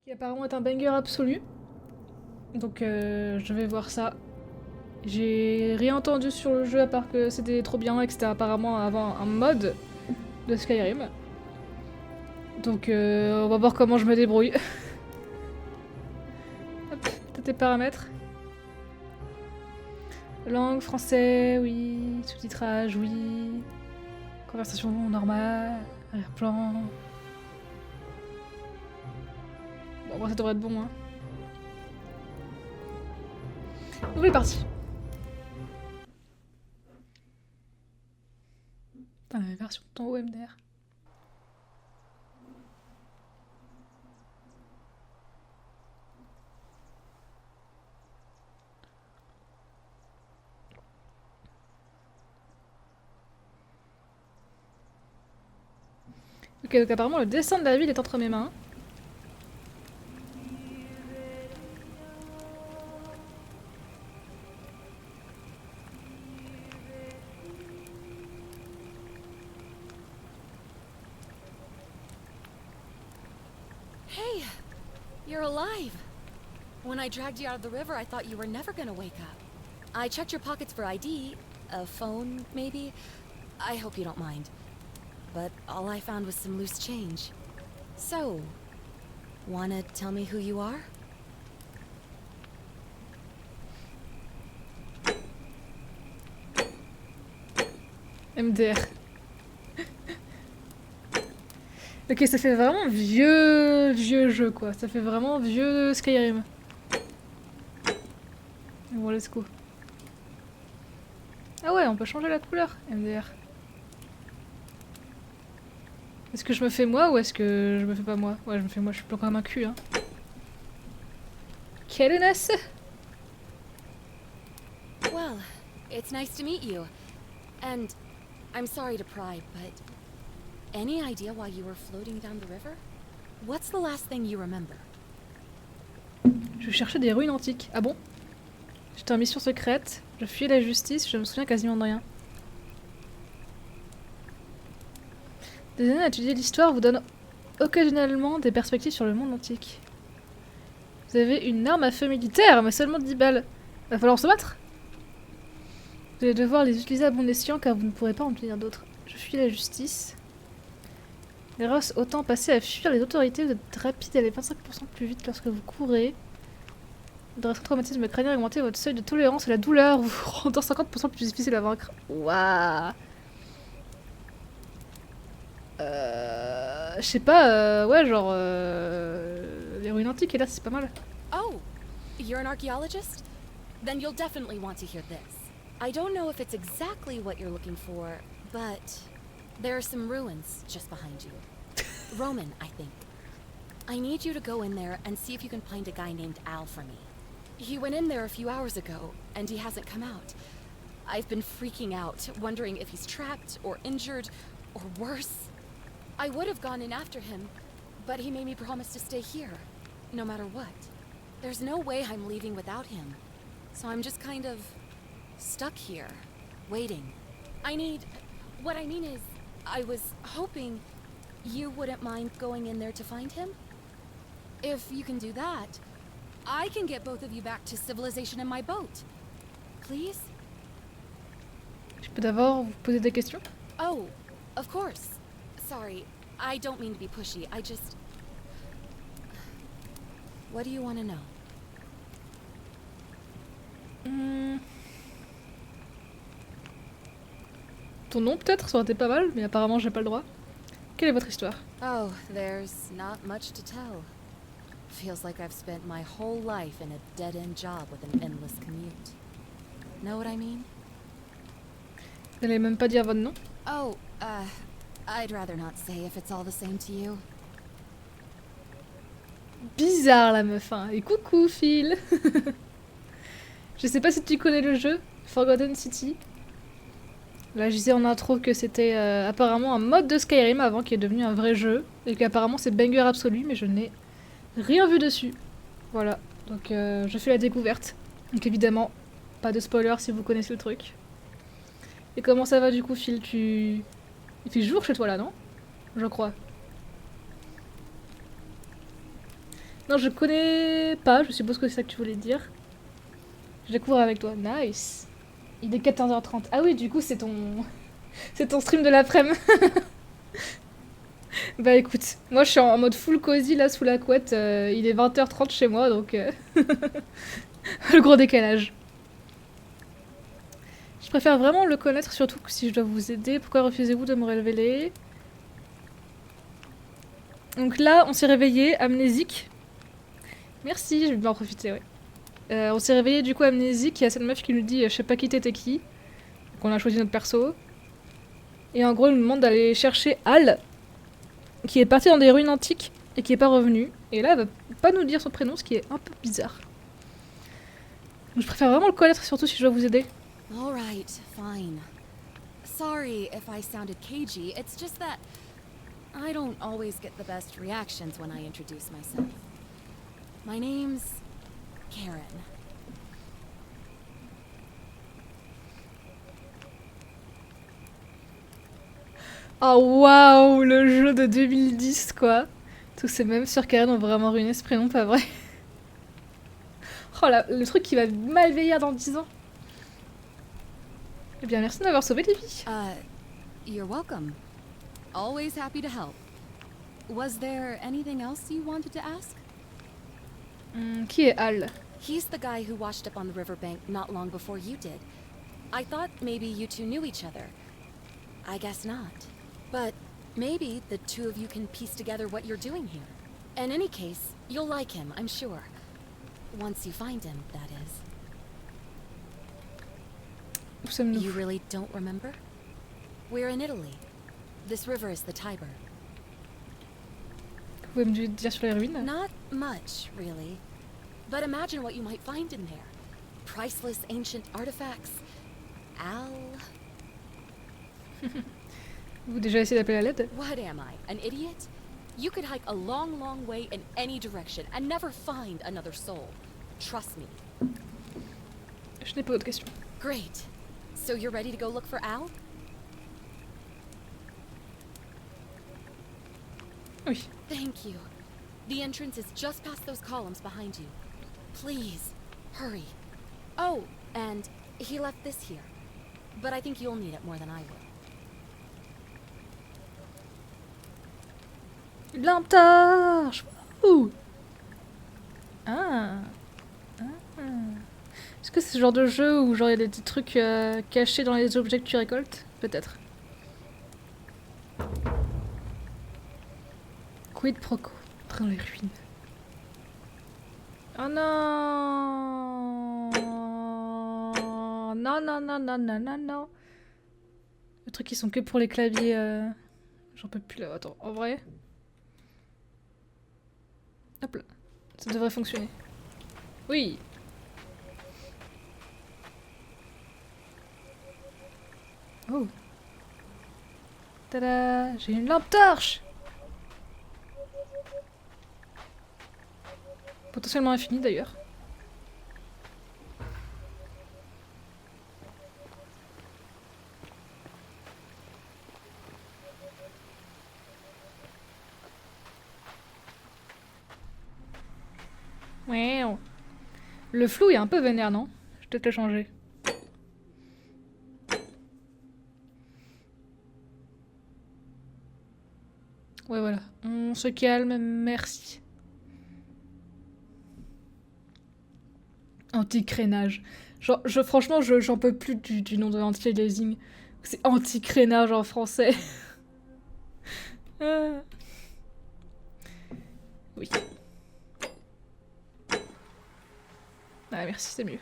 qui apparemment est un banger absolu. Donc je vais voir ça. J'ai rien entendu sur le jeu à part que c'était trop bien et que c'était apparemment avant un mode de Skyrim. Donc on va voir comment je me débrouille. Hop, t'as tes paramètres. Langue, français, oui. Sous-titrage, oui. Conversation normale. Arrière-plan. Bon, ça devrait être bon, hein. Nouvelle partie. Putain, la version de ton OMDR. Ok, donc apparemment le dessin de la ville est entre mes mains. Hey, you're alive. When I dragged you out of the river, I thought you were never gonna wake up. I checked your pockets for ID, a phone, maybe. I hope you don't mind. But all I found was some loose change. So, wanna tell me who you are? MDR. Ok, ça fait vraiment vieux jeu quoi. Ça fait vraiment vieux Skyrim. Bon, let's go. Ah ouais, on peut changer la couleur, MDR. Est-ce que je me fais moi ou est-ce que je me fais pas moi? Ouais, je me fais moi, je suis pas comme un cul, hein. Quelle nasse! Well, it's nice to meet you. And I'm sorry to pry, but any idea why you were floating down the river? What's the last thing you remember? Je cherchais des ruines antiques. Ah bon? J'étais en mission secrète, je fuyais la justice, je me souviens quasiment de rien. Des années à étudier l'histoire vous donnent occasionnellement des perspectives sur le monde antique. Vous avez une arme à feu militaire, mais seulement 10 balles. Va falloir se battre. Vous allez devoir les utiliser à bon escient car vous ne pourrez pas en obtenir d'autres. Je fuis la justice. Les Ross, autant passer à fuir les autorités, vous êtes rapide et allez 25% plus vite lorsque vous courez. Votre traumatisme crânien augmenter votre seuil de tolérance à la douleur, vous rendant 50% plus difficile à vaincre. Waouh. Je sais pas, ouais, genre. Les ruines antiques, et là, c'est pas mal. Oh, you're an archaeologist? Then you'll definitely want to hear this. I don't know if it's exactly what you're looking for, but there are some ruins just behind you. Roman, I think. I need you to go in there and see if you can find a guy named Al for me. He went in there a few hours ago, and he hasn't come out. I've been freaking out, wondering if he's trapped, or injured, or worse. I would have gone in after him, but he made me promise to stay here, no matter what. There's no way I'm leaving without him. So I'm just kind of stuck here, waiting. What I mean is, I was hoping you wouldn't mind going in there to find him. If you can do that, I can get both of you back to civilization in my boat. Please? Je peux d'abord vous poser des questions? Oh, of course. Sorry, I don't mean to be pushy, I just... What do you want to know? Ton nom peut-être, ça aurait été pas mal, mais apparemment j'ai pas le droit. Quelle est votre histoire? Oh, there's not much to tell. Feels like I've spent my whole life in a dead-end job with an endless commute. Know what I mean? Vous n'allez même pas dire votre nom? Oh, I'd rather not say if it's all the same to you. Bizarre la meuf, hein. Et coucou Phil. Je sais pas si tu connais le jeu, Forgotten City. Là je disais en intro que c'était apparemment un mode de Skyrim avant qui est devenu un vrai jeu. Et qu'apparemment c'est banger absolu, mais je n'ai rien vu dessus. Voilà, donc je fais la découverte. Donc évidemment, pas de spoiler si vous connaissez le truc. Et comment ça va du coup Phil? Il fait jour chez toi là, non? Je crois. Non, je connais pas, je suppose que c'est ça que tu voulais dire. Je découvre avec toi. Nice. Il est 14h30. Ah oui, du coup, c'est ton... c'est ton stream de l'après-midi. Bah écoute, moi je suis en mode full cozy là sous la couette. Il est 20h30 chez moi, donc... le gros décalage. Je préfère vraiment le connaître, surtout que si je dois vous aider. Pourquoi refusez-vous de me révéler? Donc là, on s'est réveillé, amnésique. Merci, je vais bien en profiter, ouais. On s'est réveillé du coup amnésique, il y a cette meuf qui nous dit je sais pas qui t'étais qui. Donc on a choisi notre perso. Et en gros, il nous demande d'aller chercher Al, qui est parti dans des ruines antiques et qui est pas revenu. Et là, elle va pas nous dire son prénom, ce qui est un peu bizarre. Donc je préfère vraiment le connaître, surtout si je dois vous aider. All right, fine. Sorry if I sounded cagey. It's just that I don't always get the best reactions when I introduce myself. My name's Karen. Oh waouh, le jeu de 2010 quoi. Tous ces mêmes sur Karen ont vraiment ruiné ce prénom, pas vrai? Oh là, le truc qui va mal vieillir dans 10 ans. Eh bien, merci de m'avoir sauvé les vies. You're welcome. Always happy to help. Was there anything else you wanted to ask? Qui est Al? He's the guy who washed up on the riverbank not long before you did. I thought maybe you two knew each other. I guess not. But maybe the two of you can piece together what you're doing here. In any case, you'll like him, I'm sure. Once you find him, that is. Où sommes-nous? You really don't remember? We're in Italy. This river is the Tiber. Vous pouvez me dire sur les ruines? Not much, really. But imagine what you might find in there. Priceless ancient artifacts. Al... Vous déjà essayé d'appeler à l'aide? What am I, an idiot? You could hike a long, long way in any direction and never find another soul. Trust me. Je n'ai pas d'autres questions. Great. So you're ready to go look for Al? Oui. Thank you. The entrance is just past those columns behind you. Please, hurry. Oh, and he left this here. But I think you'll need it more than I will. Lampe torche! Ouh! Ah! Est-ce que c'est ce genre de jeu où genre il y a des petits trucs cachés dans les objets que tu récoltes? Peut-être. Quid pro quo dans les ruines. Oh non! Non, non, non, non, non, non, non. Les trucs qui sont que pour les claviers. J'en peux plus là. Attends, en vrai. Hop là. Ça devrait fonctionner. Oui! Oh! Tada! J'ai une lampe torche! Potentiellement infinie d'ailleurs. Ouais. Le flou est un peu vénère, non? Je vais peut-être le changer. Ouais, voilà. On se calme, merci. Anti-crénage. Genre, franchement, j'en peux plus du nom de anti-aliasing. C'est anti-crénage en français. Oui. Ah, merci, c'est mieux.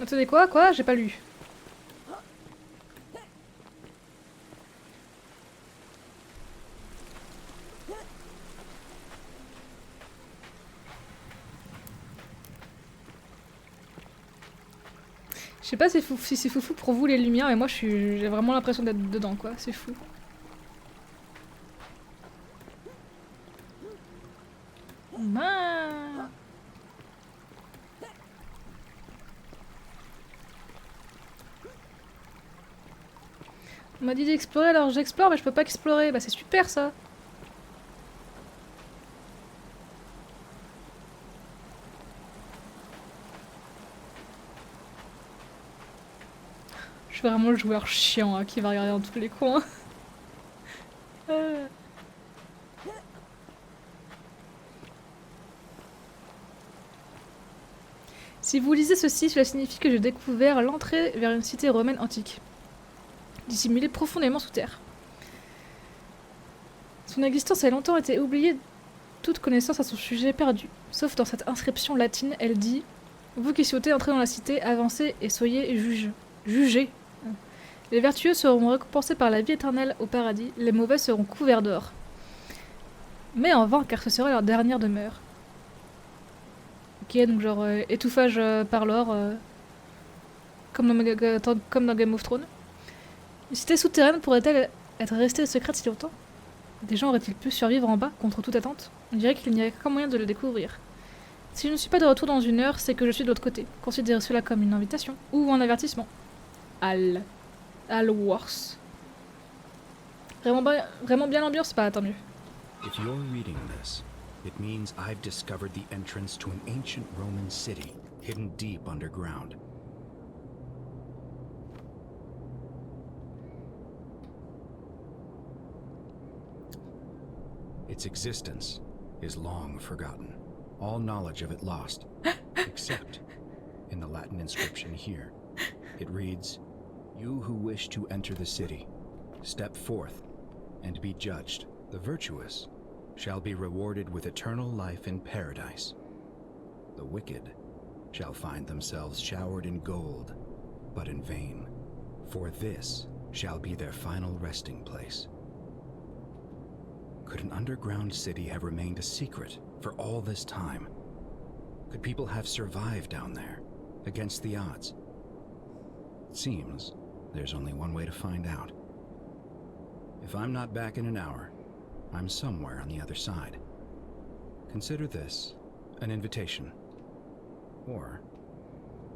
Attendez, quoi? J'ai pas lu. Je sais pas si c'est foufou pour vous les lumières, mais moi j'ai vraiment l'impression d'être dedans quoi, c'est fou. Mince. On m'a dit d'explorer, alors j'explore, mais je peux pas explorer. Bah c'est super ça. Je suis vraiment le joueur chiant hein, qui va regarder dans tous les coins. Si vous lisez ceci, cela signifie que j'ai découvert l'entrée vers une cité romaine antique, dissimulée profondément sous terre. Son existence a longtemps été oubliée, toute connaissance à son sujet perdue. Sauf dans cette inscription latine, elle dit « Vous qui souhaitez entrer dans la cité, avancez et soyez jugés. Les vertueux seront récompensés par la vie éternelle au paradis, les mauvais seront couverts d'or. Mais en vain, car ce serait leur dernière demeure. » Ok, donc genre étouffage par l'or, comme dans Game of Thrones. Une cité souterraine pourrait-elle être restée secrète si longtemps? Des gens auraient-ils pu survivre en bas, contre toute attente? On dirait qu'il n'y a qu'un moyen de le découvrir. Si je ne suis pas de retour dans 1 heure, c'est que je suis de l'autre côté. Considérez cela comme une invitation, ou un avertissement. Al Worse. Vraiment bien l'ambiance? Pas, tant mieux. If you're reading this, it means I've discovered the entrance to an ancient Roman city, hidden deep underground. Its existence is long forgotten, all knowledge of it lost, except in the Latin inscription here. It reads, "You who wish to enter the city, step forth and be judged. The virtuous shall be rewarded with eternal life in paradise. The wicked shall find themselves showered in gold, but in vain, for this shall be their final resting place." Could an underground city have remained a secret for all this time? Could people have survived down there, against the odds? It seems there's only one way to find out. If I'm not back in an hour, I'm somewhere on the other side. Consider this an invitation, or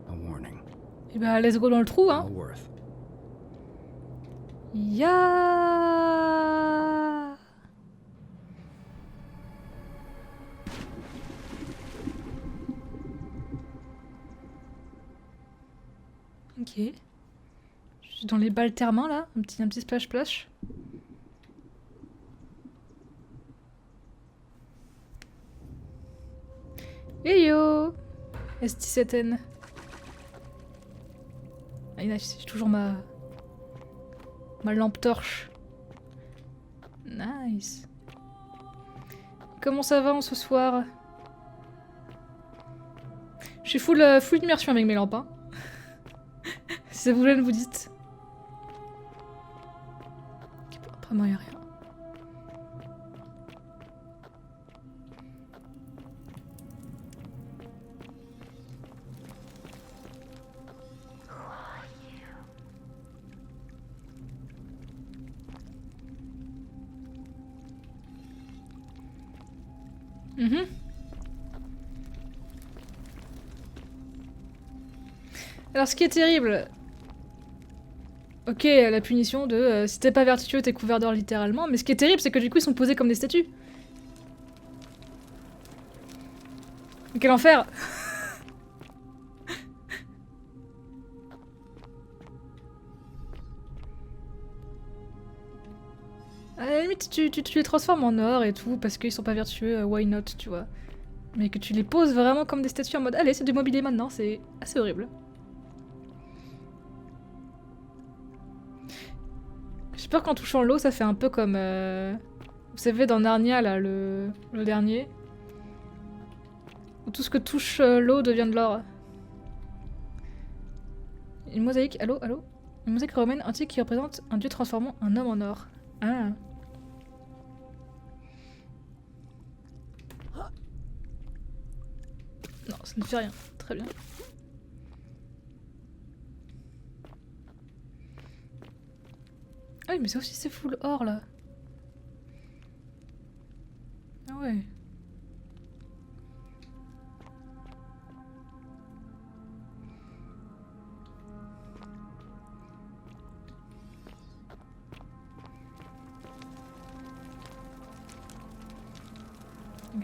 a warning. Et bah let's go dans le trou hein. Allworth. Ya. Ok. Je suis dans les balles thermains là, un petit splash. Hey yo S17N. Ah, nice, j'ai toujours ma lampe torche. Nice. Comment ça va en ce soir? Je suis full immersion avec mes lampes. Hein. Si ça vous gêne, vous dites. Après moi, y'a rien. Alors ce qui est terrible, ok la punition de si t'es pas vertueux t'es couvert d'or littéralement, mais ce qui est terrible c'est que du coup ils sont posés comme des statues. Mais quel enfer. À la limite tu les transformes en or et tout parce qu'ils sont pas vertueux, why not tu vois. Mais que tu les poses vraiment comme des statues en mode allez c'est du mobilier maintenant, c'est assez horrible. J'ai peur qu'en touchant l'eau, ça fait un peu comme... Vous savez, dans Narnia, là, le dernier. Où tout ce que touche l'eau devient de l'or. Une mosaïque... Allô? Une mosaïque romaine antique qui représente un dieu transformant un homme en or. Ah. Non, ça ne fait rien. Très bien. Ah oui, mais ça aussi c'est full or là. Ah ouais.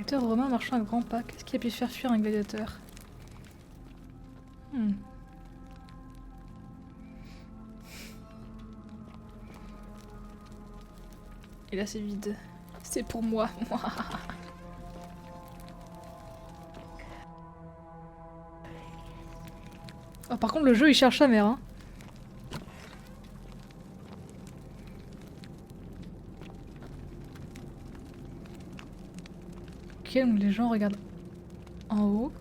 gladiateur romain marchant à grands pas. Qu'est-ce qui a pu faire fuir un gladiateur? Et là c'est vide. C'est pour moi. Oh, par contre le jeu il cherche sa mère. Hein. Ok, donc les gens regardent en haut.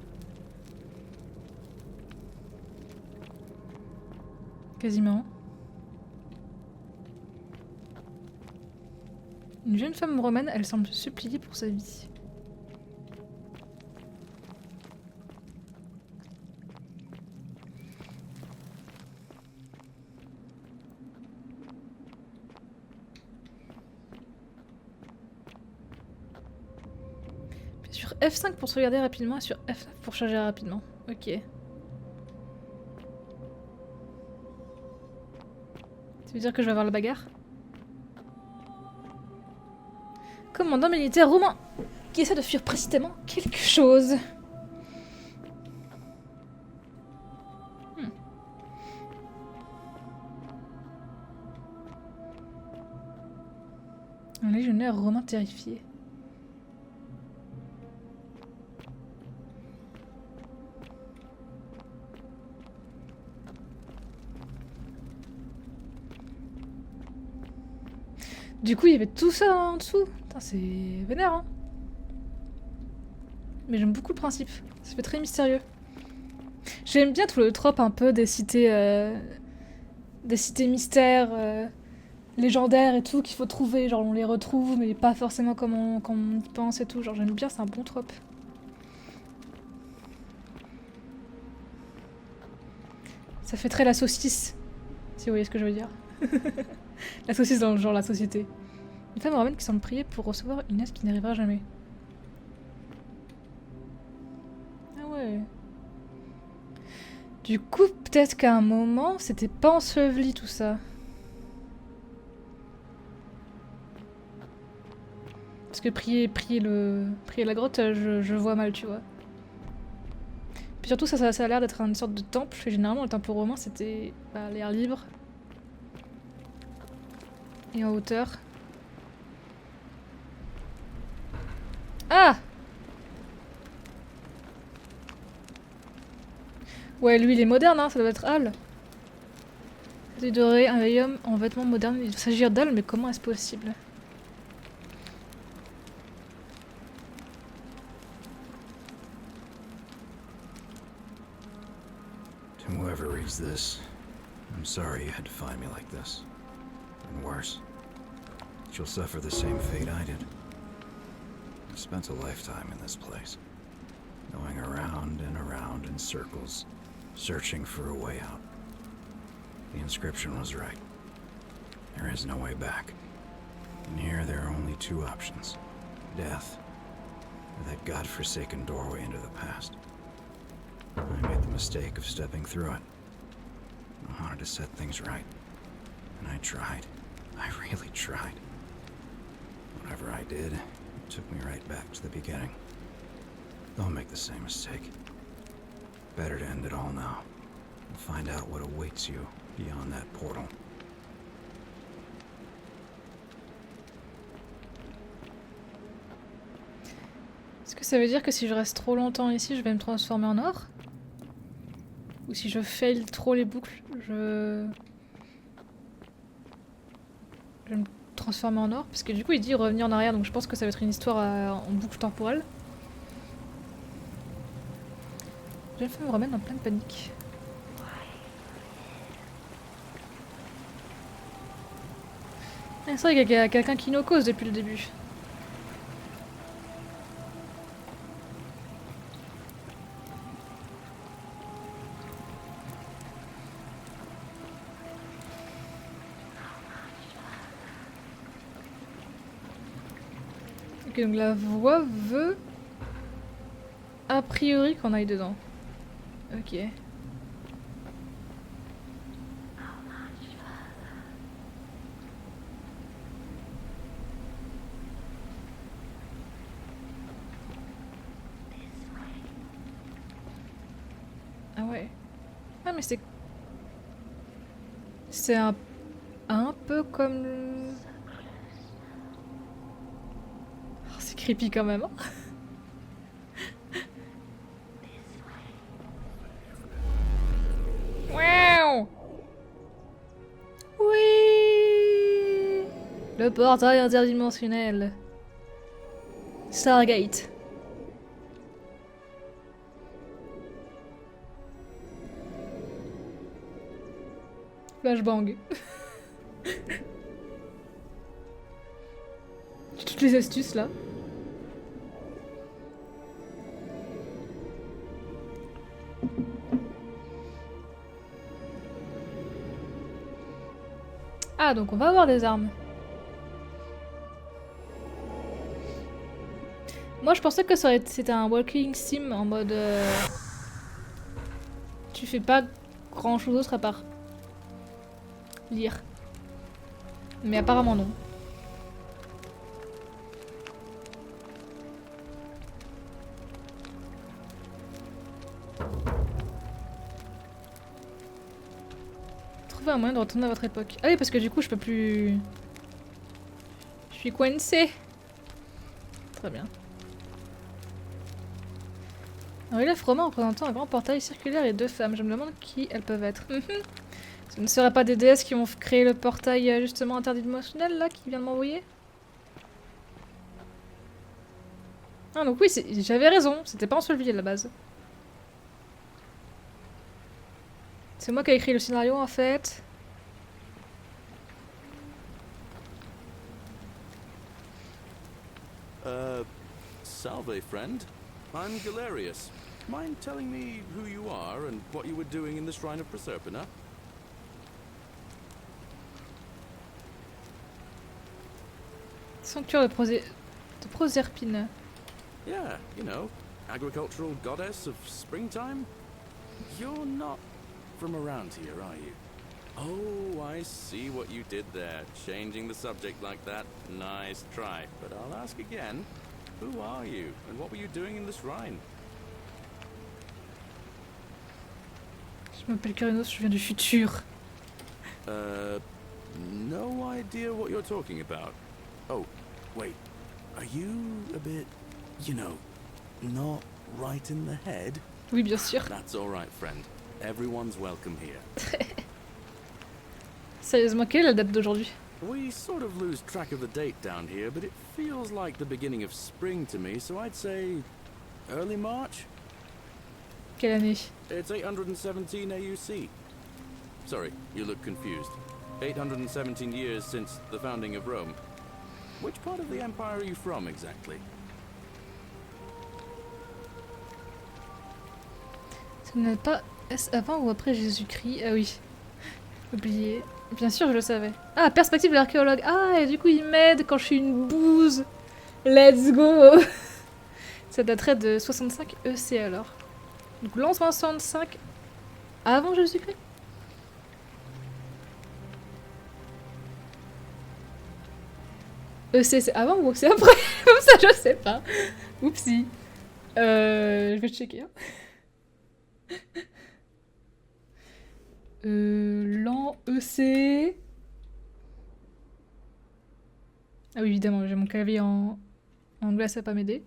Quasiment. Une jeune femme romaine, elle semble supplier pour sa vie. Sur F5 pour se regarder rapidement et sur F9 pour charger rapidement. Ok. Ça veut dire que je vais avoir la bagarre? Commandant militaire romain qui essaie de fuir précisément quelque chose. Un légionnaire romain terrifié. Du coup, il y avait tout ça en dessous. Putain, c'est vénère, hein. Mais j'aime beaucoup le principe. Ça fait très mystérieux. J'aime bien tout le trope un peu des cités mystères, légendaires et tout qu'il faut trouver. Genre on les retrouve, mais pas forcément comme on y pense et tout. Genre j'aime bien, c'est un bon trope. Ça fait très la saucisse, si vous voyez ce que je veux dire. La saucisse dans le genre la société. Une femme romaine qui semble prier pour recevoir une aide qui n'arrivera jamais. Ah ouais. Du coup, peut-être qu'à un moment, c'était pas enseveli tout ça. Parce que prier la grotte, je vois mal, tu vois. Puis surtout, ça a l'air d'être une sorte de temple. Et généralement, le temple romain, c'était à l'air libre. Et en hauteur. Ah! Ouais, lui il est moderne, hein, ça doit être Hal. Statue dorée, un vieil homme en vêtements modernes. Il doit s'agir d'Hal, mais comment est-ce possible? To whoever reads this, I'm sorry you had to find me like this. And worse, you'll suffer the same fate I did. I spent a lifetime in this place, going around and around in circles, searching for a way out. The inscription was right. There is no way back. And here there are only two options. Death, or that godforsaken doorway into the past. I made the mistake of stepping through it. I wanted to set things right. And I tried. I really tried. Whatever I did, it took me right back to the beginning. Don't make the same mistake. Better to end it all now. And find out what awaits you beyond that portal. Est-ce que ça veut dire que si je reste trop longtemps ici, je vais me transformer en or? Ou si je fail trop les boucles, je vais me transformer en or? Parce que du coup il dit revenir en arrière, donc je pense que ça va être une histoire en boucle temporelle. Jeune femme romaine en pleine panique. Ah, c'est vrai qu'il y a quelqu'un qui nous cause depuis le début. Ok, donc la voix veut a priori qu'on aille dedans. Ok. ouais. Ah mais c'est... C'est un peu comme... Oh, c'est creepy quand même. Hein. Wow. Oui. Le portail interdimensionnel. Stargate. Flashbang. J'ai toutes les astuces là. Ah, donc on va avoir des armes. Moi je pensais que c'était un walking sim en mode... Tu fais pas grand chose d'autre à part lire. Mais apparemment non. Trouvez un moyen de retourner à votre époque. Ah oui, parce que du coup je peux plus... Je suis coincée. Très bien. Un relief romain représentant un grand portail circulaire et deux femmes. Je me demande qui elles peuvent être. Ce ne serait pas des déesses qui ont créé le portail justement interdimensionnel là, qui vient de m'envoyer? Ah donc oui, j'avais raison, c'était pas en Solvay à la base. C'est moi qui ai écrit le scénario en fait. Salve, friend. I'm Galerius. Mind telling me who you are and what you were doing in the Shrine of Proserpina? Sanctuaire de Proserpine. Yeah, you know, agricultural goddess of springtime? You're not from around here, are you? Oh, I see what you did there. Changing the subject like that. Nice try. But I'll ask again. Who are you? And what were you doing in the shrine? Je m'appelle Curinos, je viens du futur. No idea what you're talking about. Oh, wait. Are you a bit, you know, not right in the head? Oui, bien sûr. That's all right, friend. Everyone's welcome here. Sérieusement, quelle est la date d'aujourd'hui? We sort of lose track of the date down here, but it feels like the beginning of spring to me, so I'd say early March? Quelle année? It's 817 AUC. Sorry, you look confused. 817 years since the founding of Rome. Which part of the empire are you from exactly? Ce n'est pas... Est-ce avant ou après Jésus-Christ? Ah oui. Oublié. Bien sûr, je le savais. Ah, perspective de l'archéologue. Ah, et du coup, il m'aide quand je suis une bouse. Let's go. Ça daterait de 65 EC alors. Donc, lancement 65 avant Jésus-Christ. EC, c'est avant ou c'est après? Comme ça, je sais pas. Oupsie. Je vais checker. Hein. L'an EC. Ah oui, évidemment, j'ai mon clavier en anglais, ça va pas m'aider.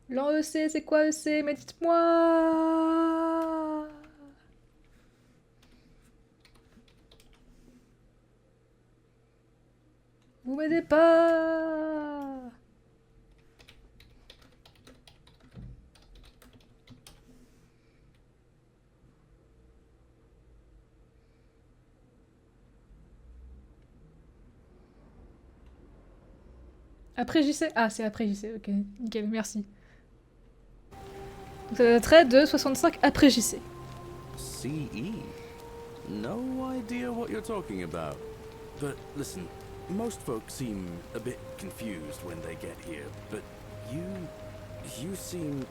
L'an EC, c'est quoi EC? Mais dites-moi! Vous m'aidez pas! Après JC? Ah, c'est après JC, ok, nickel, merci. Donc ça daterait de 65 après JC. CE? No idea what you're talking about. But listen, most folks seem a bit confused when they get here, but you seem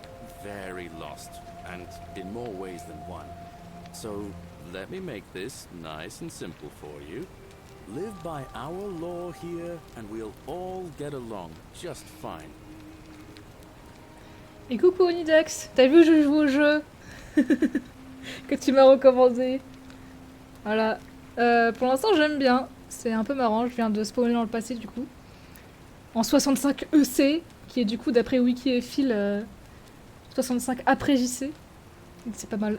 very lost, and in more ways than one. So let me make this nice and simple for you. Live by our law here, and we'll all get along just fine. Et coucou Onidex, t'as vu je joue au jeu que tu m'as recommandé. Voilà. Pour l'instant j'aime bien, c'est un peu marrant, je viens de spawner dans le passé du coup. En 65 EC, qui est du coup d'après Wiki et Phil 65 après JC. Donc c'est pas mal.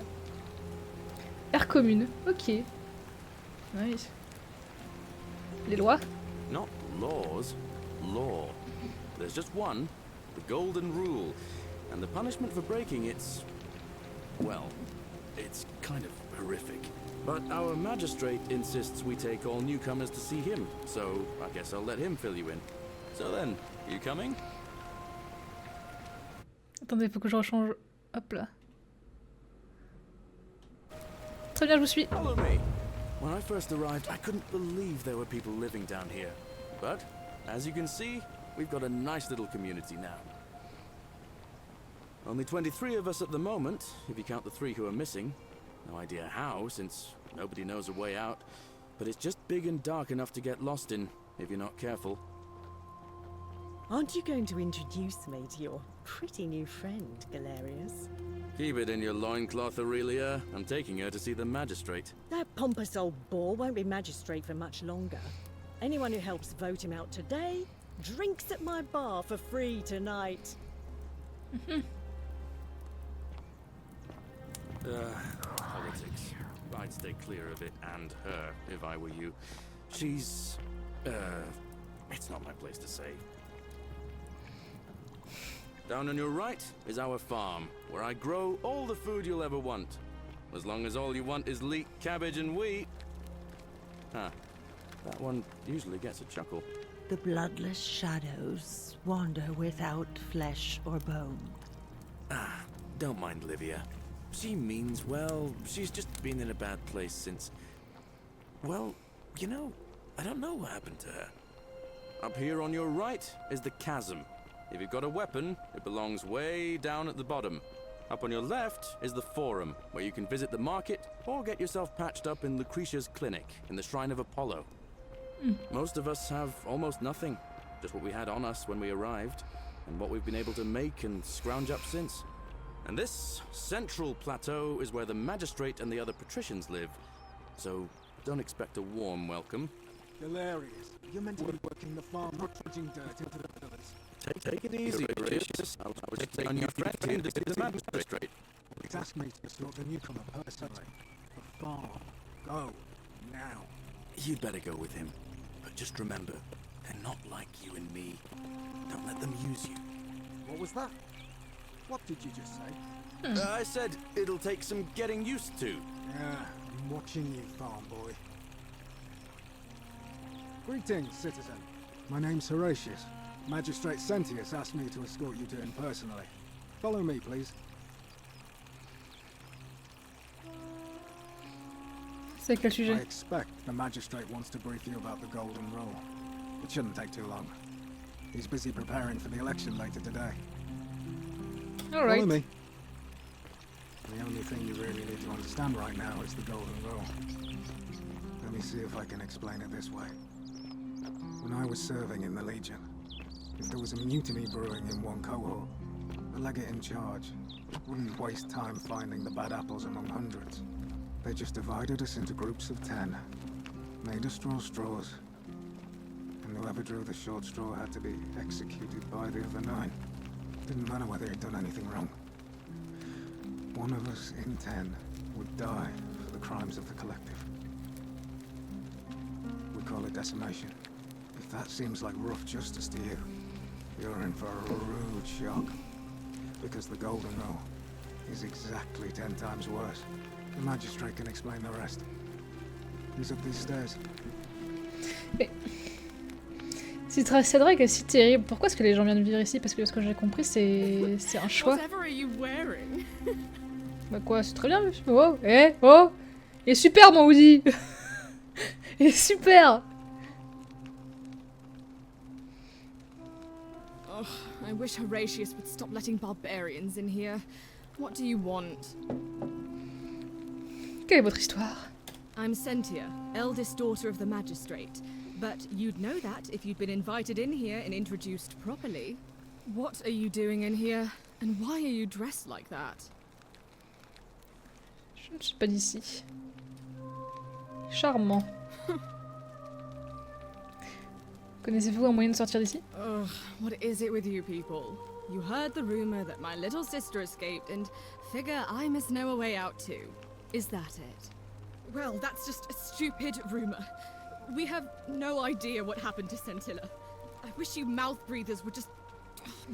Air commune, ok. Nice. Les lois? Not laws, law. There's just one, the golden rule. And the punishment for breaking it's... well, it's kind of horrific. But our magistrate insists we take all newcomers to see him, so I guess I'll let him fill you in. So then, you coming? Attendez, faut que je rechange. Hop là. Très bien, je vous suis. Follow me. When I first arrived, I couldn't believe there were people living down here. But, as you can see, we've got a nice little community now. Only 23 of us at the moment, if you count the 3 who are missing. No idea how, since nobody knows a way out. But it's just big and dark enough to get lost in, if you're not careful. Aren't you going to introduce me to your pretty new friend, Galerius? Keep it in your loincloth, Aurelia. I'm taking her to see the magistrate. That pompous old bore won't be magistrate for much longer. Anyone who helps vote him out today drinks at my bar for free tonight. Politics. I'd stay clear of it and her, if I were you. She's... it's not my place to say. Down on your right is our farm, where I grow all the food you'll ever want. As long as all you want is leek, cabbage, and wheat. Huh. That one usually gets a chuckle. The bloodless shadows wander without flesh or bone. Ah, don't mind Livia. She means well. She's just been in a bad place since... well, you know, I don't know what happened to her. Up here on your right is the chasm. If you've got a weapon, it belongs way down at the bottom. Up on your left is the Forum, where you can visit the market or get yourself patched up in Lucretia's clinic in the Shrine of Apollo. Most of us have almost nothing, just what we had on us when we arrived, and what we've been able to make and scrounge up since. And this central plateau is where the magistrate and the other patricians live, so don't expect a warm welcome. Galerius, you're meant to be working the farm, not trudging dirt into the villas. Take it easy, Horatius. I was just taking your friend in to see the magistrate. Please ask me to escort the newcomer personally. The farm. Go. Now. You'd better go with him. But just remember, they're not like you and me. Don't let them use you. What was that? What did you just say? I said it'll take some getting used to. Yeah, I'm watching you, farm boy. Greetings, citizen. My name's Horatius. Magistrate Sentius asked me to escort you to him personally. Follow me, please. C'est quel I sujet? expect the magistrate wants to brief you about the Golden Rule. It shouldn't take too long. He's busy preparing for the election later today. Follow Alright. me. The only thing you really need to understand right now is the Golden Rule. Let me see if I can explain it this way. When I was serving in the Legion, if there was a mutiny brewing in one cohort, the legate in charge wouldn't waste time finding the bad apples among hundreds. They just divided us into groups of 10, made us draw straws, and whoever drew the short straw had to be executed by the other 9. Didn't matter whether he'd done anything wrong. One of us in 10 would die for the crimes of the collective. We call it decimation. If that seems like rough justice to you, you're in for a rude shock. Because the Golden Rule is exactly 10 times worse. The magistrate can explain the rest. He's up these stairs. C'est très Cédric et si terrible. Pourquoi est-ce que les gens viennent vivre ici? Parce que ce que j'ai compris, c'est un choix. Whatever are you wearing? Bah quoi, c'est très bien. Oh, oh, il est super mon Woody. Il est super. Ugh, I wish Horatius would stop letting barbarians in here. What do you want? Quelle est votre histoire? I'm Sentia, eldest daughter of the magistrate. But you'd know that if you'd been invited in here and introduced properly. What are you doing in here? And why are you dressed like that? Je ne suis pas d'ici. Charmant. Connaissez-vous un moyen de sortir d'ici? Ugh, what is it with you people? You heard the rumor that my little sister escaped and figure I must know a way out too. Is that it? Well, that's just a stupid rumor. We have no idea what happened to Scintilla. I wish you mouth breathers would just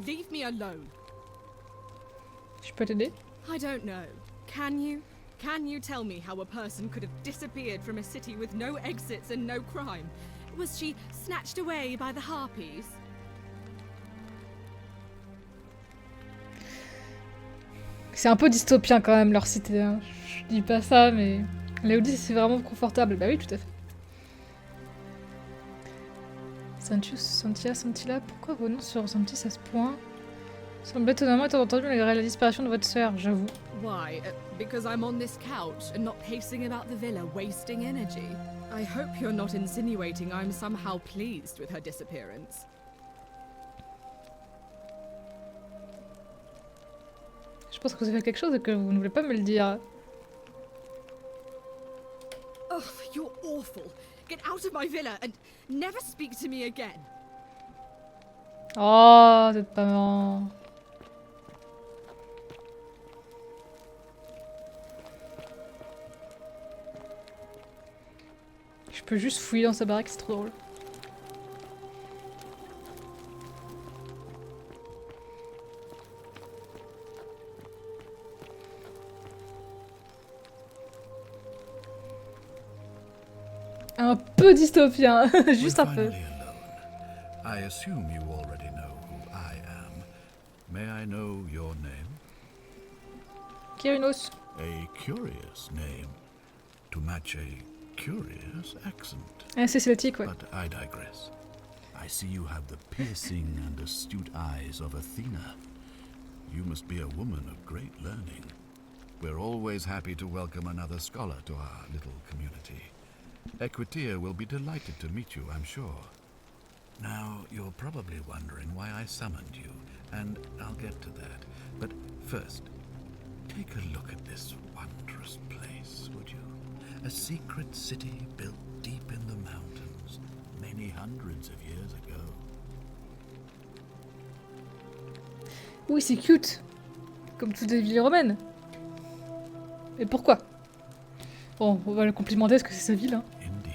leave me alone. Je peux t'aider? I don't know. Can you? Can you tell me how a person could have disappeared from a city with no exits and no crime? Was she snatched away by the harpies? C'est un peu dystopien quand même leur cité. Hein. Je dis pas ça, mais Laodie c'est vraiment confortable. Bah oui, tout à fait. Sentius, Sentia, Sentilla, pourquoi vos noms se ressemblent-ils à ce point? Semble étonnamment étant entendu malgré la disparition de votre sœur, j'avoue. Why? Because I'm on this couch and not pacing about the villa, wasting energy. I hope you're not insinuating I'm somehow pleased with her disappearance. Je pense que vous avez fait quelque chose et que vous ne voulez pas me le dire. Oh, you're awful. Get out of my villa and never speak to me again. Oh, c'est pas marrant. Je peux juste fouiller dans sa baraque, c'est trop drôle. Un peu dystopien, juste un peu. Finally alone. I assume you already know who I am. May I know your name? Kyrinos. A curious name to match a curious accent. Ah, c'est celtique, ouais. But I digress. I see you have the piercing and astute eyes of Athena. You must be a woman of great learning. We're always happy to welcome another scholar to our little community. Equitia will be delighted to meet you, I'm sure. Now, you're probably wondering why I summoned you, and I'll get to that. But first, take a look at this wondrous place, would you? A secret city built deep in the mountains, many hundreds of years ago. Oui, c'est cute. Comme toutes les villes romaines. Et pourquoi? Bon, on va le complimenter parce que c'est sa ville, hein. Indeed.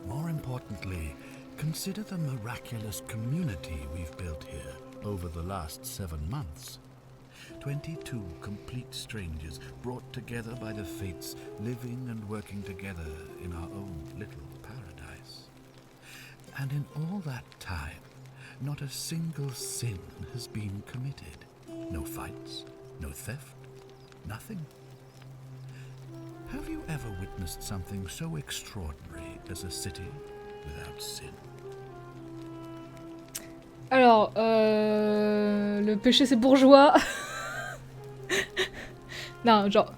More importantly, consider the miraculous community we've built here over the last 7 months. 22 complete strangers brought together by the fates, living and working together in our own little paradise. And in all that time, not a single sin has been committed. No fights, no theft, nothing. Have you ever witnessed something so extraordinary as a city without sin? Alors, le péché c'est bourgeois. Non, genre,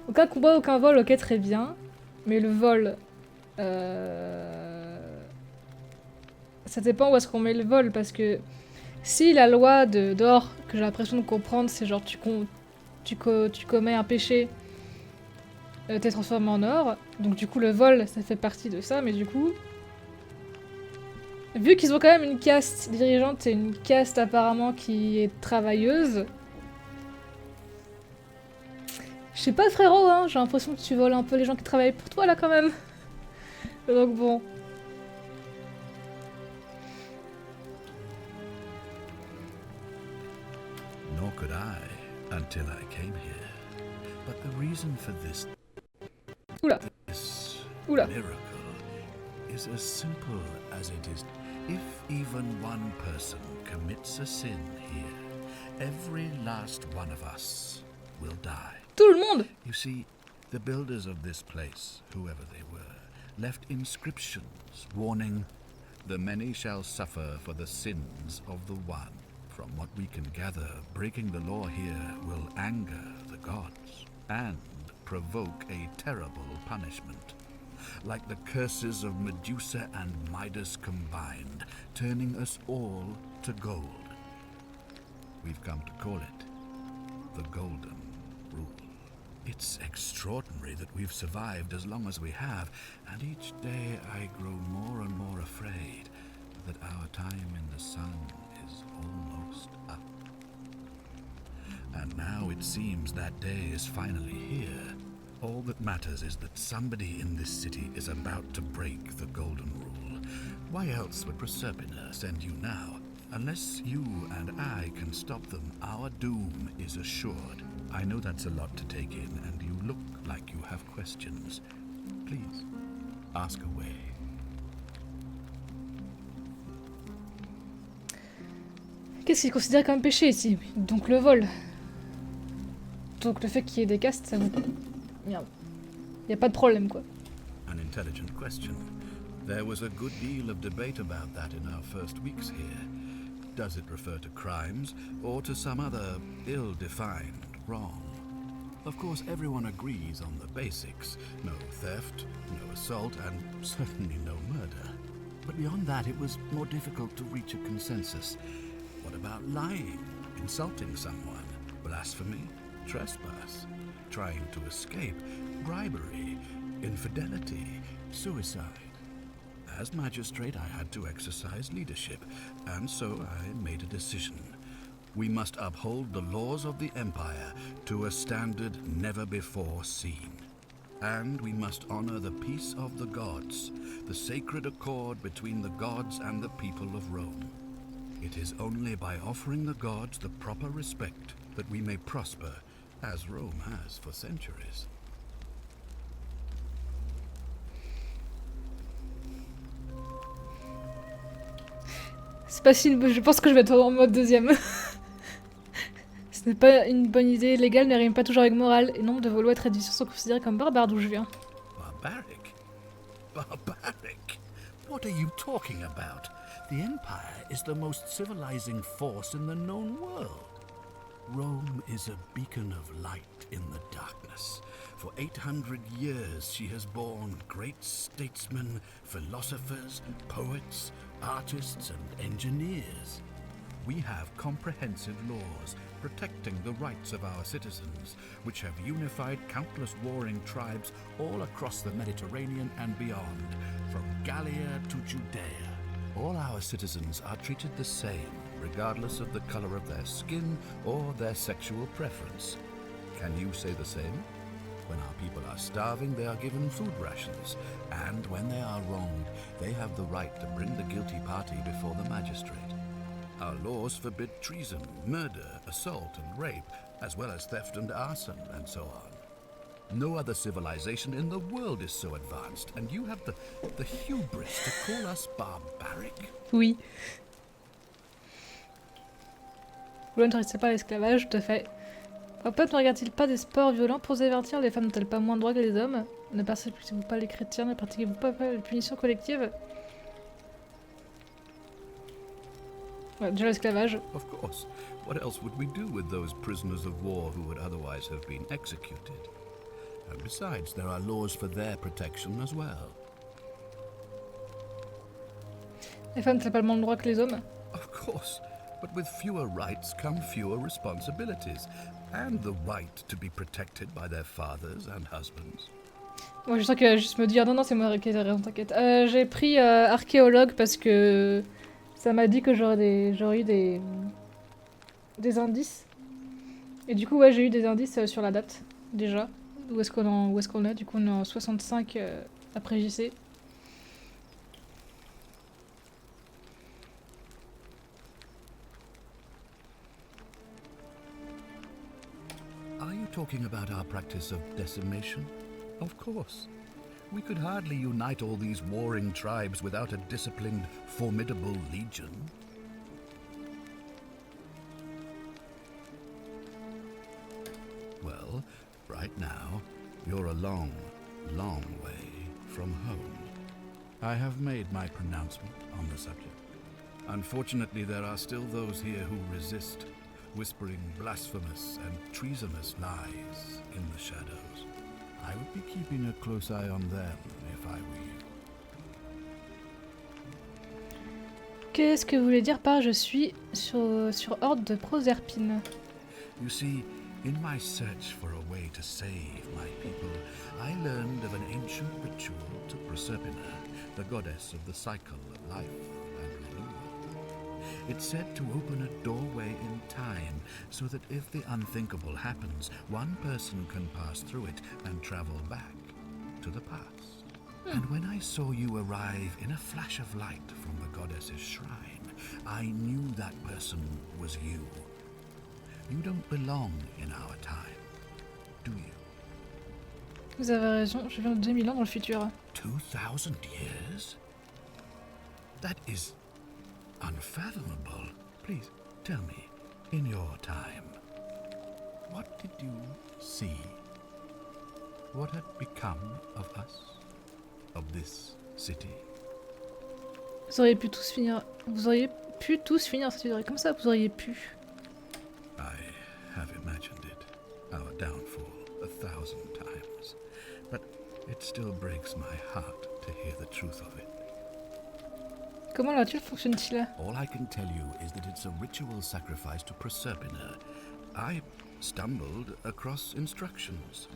aucun combat, aucun vol, ok, très bien. Mais le vol, ça dépend où est-ce qu'on met le vol, parce que si la loi d'or, que j'ai l'impression de comprendre, c'est genre tu commets un péché, t'es transformé en or, donc du coup le vol ça fait partie de ça, mais du coup, vu qu'ils ont quand même une caste dirigeante et une caste apparemment qui est travailleuse, je sais pas frérot, hein, j'ai l'impression que tu voles un peu les gens qui travaillent pour toi là quand même. Donc bon. Nor could I until I came here. But the reason for this Oula. Oula. miracle is as simple as it is. If even one person commits a sin here, every last one of us will die. Tout le monde. You see, the builders of this place, whoever they were, left inscriptions warning, "The many shall suffer for the sins of the one." From what we can gather, breaking the law here will anger the gods and provoke a terrible punishment. like the curses of Medusa and Midas combined, turning us all to gold. We've come to call it the Golden Rule. It's extraordinary that we've survived as long as we have, and each day I grow more and more afraid that our time in the sun is almost up. And now it seems that day is finally here. All that matters is that somebody in this city is about to break the Golden Rule. Why else would Proserpina send you now? Unless you and I can stop them, our doom is assured. I know that's a lot to take in, and you look like you have questions. Please, ask away. Qu'est-ce qu'il considère comme péché ici? Donc le vol. Donc le fait qu'il y ait des castes, ça vous... Merde. Y a pas de problème, quoi. An intelligent question. There was a good deal of debate about that in our first weeks here. Does it refer to crimes, or to some other ill-defined wrong? Of course, everyone agrees on the basics. No theft, no assault, and certainly no murder. But beyond that, it was more difficult to reach a consensus. What about lying, insulting someone, blasphemy, trespass, trying to escape, bribery, infidelity, suicide? As magistrate, I had to exercise leadership, and so I made a decision. We must uphold the laws of the Empire to a standard never before seen. And we must honor the peace of the gods, the sacred accord between the gods and the people of Rome. It is only by offering the gods the proper respect that we may prosper, as Rome has for centuries. C'est pas si... Je pense que je vais être en mode deuxième. Ce n'est pas une bonne idée. Légal ne rime pas toujours avec morale. Et nombre de vos lois et traditions sont considérées comme barbares d'où je viens. Barbaric? Barbaric? What are you talking about? The Empire is the most civilizing force in the known world. Rome is a beacon of light in the darkness. For 800 years she has borne great statesmen, philosophers, poets, artists and engineers. We have comprehensive laws protecting the rights of our citizens, which have unified countless warring tribes all across the Mediterranean and beyond, from Gallia to Judea. All our citizens are treated the same, regardless of the color of their skin or their sexual preference. Can you say the same? When our people are starving, they are given food rations, and when they are wronged, they have the right to bring the guilty party before the magistrate. Our laws forbid treason, murder, assault, and rape, as well as theft and arson, and so on. No other civilization in the world is so advanced, and you have the hubris to call us barbaric? Oui. Vous n'autorisez pas l'esclavage, tout à fait. Vos peuples ne regardent-ils pas des sports violents pour se divertir? Les femmes n'ont-elles pas moins de droits que les hommes? Ne persécutez-vous pas les chrétiens? Ne pratiquez-vous pas les punitions collectives? Ouais, déjà l'esclavage. Of course. What else would we do with those prisoners of war who would otherwise have been executed? And besides, there are laws for their protection as well. Les femmes n'ont-elles pas le moins de droits que les hommes? Of course. But with fewer rights come fewer responsibilities, and the right to be protected by their fathers and husbands. Moi je sens qu'elle va juste me dire non, c'est moi qui ai raison, t'inquiète. J'ai pris archéologue parce que ça m'a dit que j'aurais eu des indices. Et du coup, ouais, j'ai eu des indices sur la date, déjà. Où est-ce qu'on est? Du coup, on est en 65 après JC. Are you talking about our practice of decimation? Of course. We could hardly unite all these warring tribes without a disciplined, formidable legion. Well, right now, you're a long, long way from home. I have made my pronouncement on the subject. Unfortunately, there are still those here who resist, whispering blasphemous and treasonous lies in the shadows. I would be keeping a close eye on them if I were you. Qu'est-ce que vous voulez dire par je suis sur ordre de Proserpine? You see, in my search for a way to save my people, I learned of an ancient ritual to Proserpina, the goddess of the cycle of life and renewal. It's said to open a doorway in time, so that if the unthinkable happens, one person can pass through it and travel back to the past. And when I saw you arrive in a flash of light from the goddess's shrine, I knew that person was you. You don't belong in our time, do you? Vous avez raison, je viens de 2000 ans dans le futur. 2000 years? That is unfathomable. Please, tell me, in your time, what did you see? What had become of us? Of this city? Vous auriez pu tous finir cette durée comme ça, vous auriez pu. I have imagined it, our downfall, 1,000 times. But it still breaks my heart to hear the truth of it. Comment la rituel fonctionne-t-il? All I can tell you is that it's a ritual sacrifice to Proserpina. I stumbled across instructions.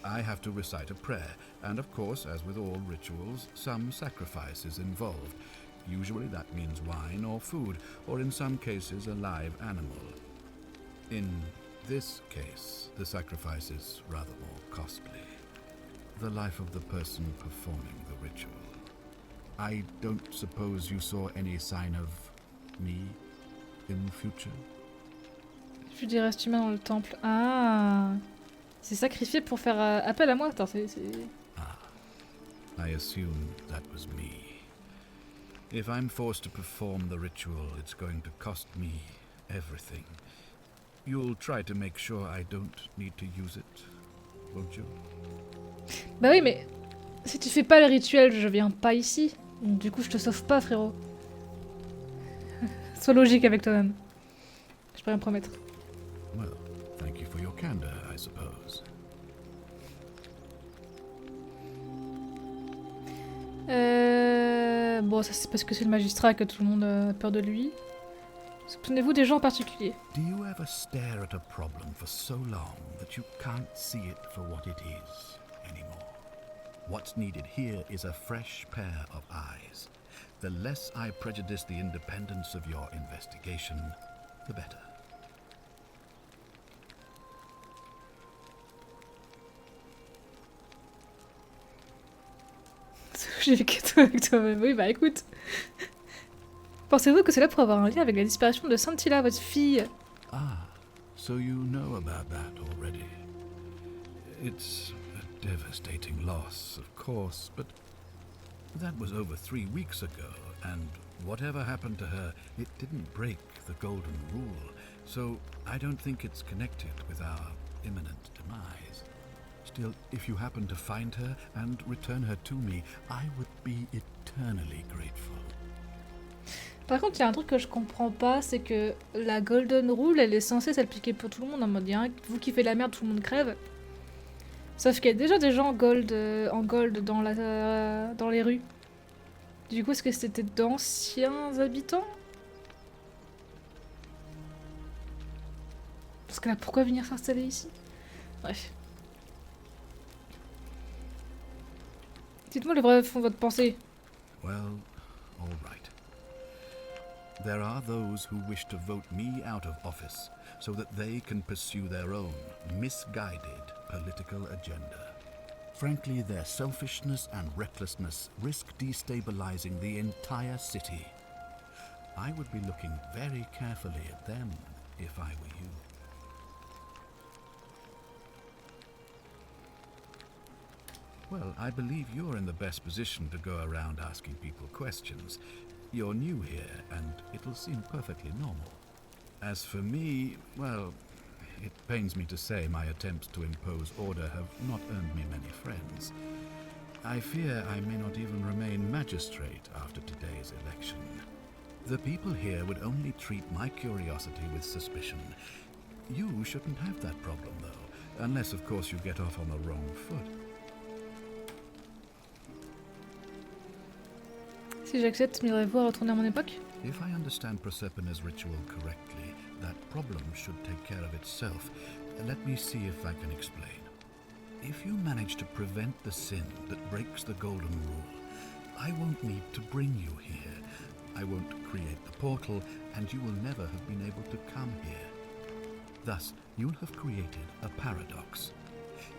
I have to recite a prayer, and of course, as with all rituals, some sacrifice is involved. Usually that means wine or food, or in some cases a live animal. In this case, the sacrifice is rather more costly. The life of the person performing the ritual. I don't suppose you saw any sign of me in the future? Je des restes humains dans le temple. Ah, c'est sacrifié pour faire appel à moi. Attends, Ah, I assume that was me. If I'm forced to perform the ritual, it's going to cost me everything. You'll try to make sure I don't need to use it, won't you? Bah oui, mais si tu fais pas le rituel, je viens pas ici. Donc, du coup, je te sauve pas, frérot. Sois logique avec toi-même. Je peux rien promettre. Well, thank you for your candor, I suppose. Bon, ça c'est parce que c'est le magistrat que tout le monde a peur de lui. Soupçonnez-vous des gens en particulier? Do you ever stare at a problem for so long that you can't see it for what it is anymore? What's needed here is a fresh pair of eyes. The less I prejudice the independence of your investigation, the better. J'ai vécu avec toi-même. Oui, bah écoute. Pensez-vous que cela pourrait avoir un lien avec la disparition de Santilla, votre fille? Ah, so you know about that already. It's a devastating loss, of course, but that was over 3 weeks ago, and whatever happened to her, it didn't break the golden rule, so I don't think it's connected with our imminent demise. Still, if you happen to find her and return her to me, I would be eternally grateful. Par contre, il y a un truc que je comprends pas, c'est que la Golden Rule, elle est censée s'appliquer pour tout le monde, en mode, vous qui faites la merde, tout le monde crève. Sauf qu'il y a déjà des gens en gold dans les rues. Du coup, est-ce que c'était d'anciens habitants? Parce que là, pourquoi venir s'installer ici? Bref. Dites-moi le vrai fond de votre pensée. Well, all right. There are those who wish to vote me out of office so that they can pursue their own misguided political agenda. Frankly, their selfishness and recklessness risk destabilizing the entire city. I would be looking very carefully at them if I were you. Well, I believe you're in the best position to go around asking people questions. You're new here, and it'll seem perfectly normal. As for me, well, it pains me to say my attempts to impose order have not earned me many friends. I fear I may not even remain magistrate after today's election. The people here would only treat my curiosity with suspicion. You shouldn't have that problem, though, unless, of course, you get off on the wrong foot. Si j'accepte, m'irez-vous à retourner à mon époque? If I understand Proserpina's ritual correctly, that problem should take care of itself. Let me see if I can explain. If you manage to prevent the sin that breaks the Golden Rule, I won't need to bring you here. I won't create the portal, and you will never have been able to come here. Thus, you'll have created a paradox.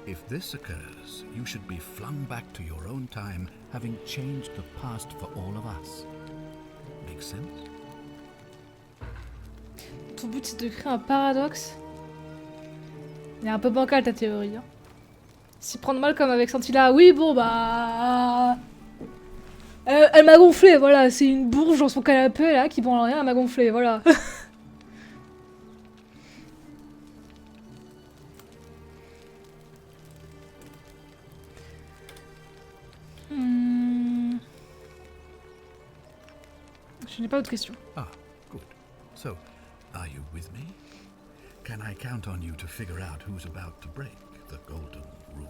If this occurs, you should be flung back to your own time, having changed the past for all of us. Make sense? Ton but c'est de créer un paradoxe. Il est un peu bancal ta théorie. Hein. S'y prendre mal comme avec Scintilla, oui bon bah... elle m'a gonflé, voilà, c'est une bourge dans son canapé là qui prend rien, elle m'a gonflé, voilà. Je n'ai pas d'autres questions. Ah, good. So, are you with me? Can I count on you to figure out who's about to break the Golden Rule?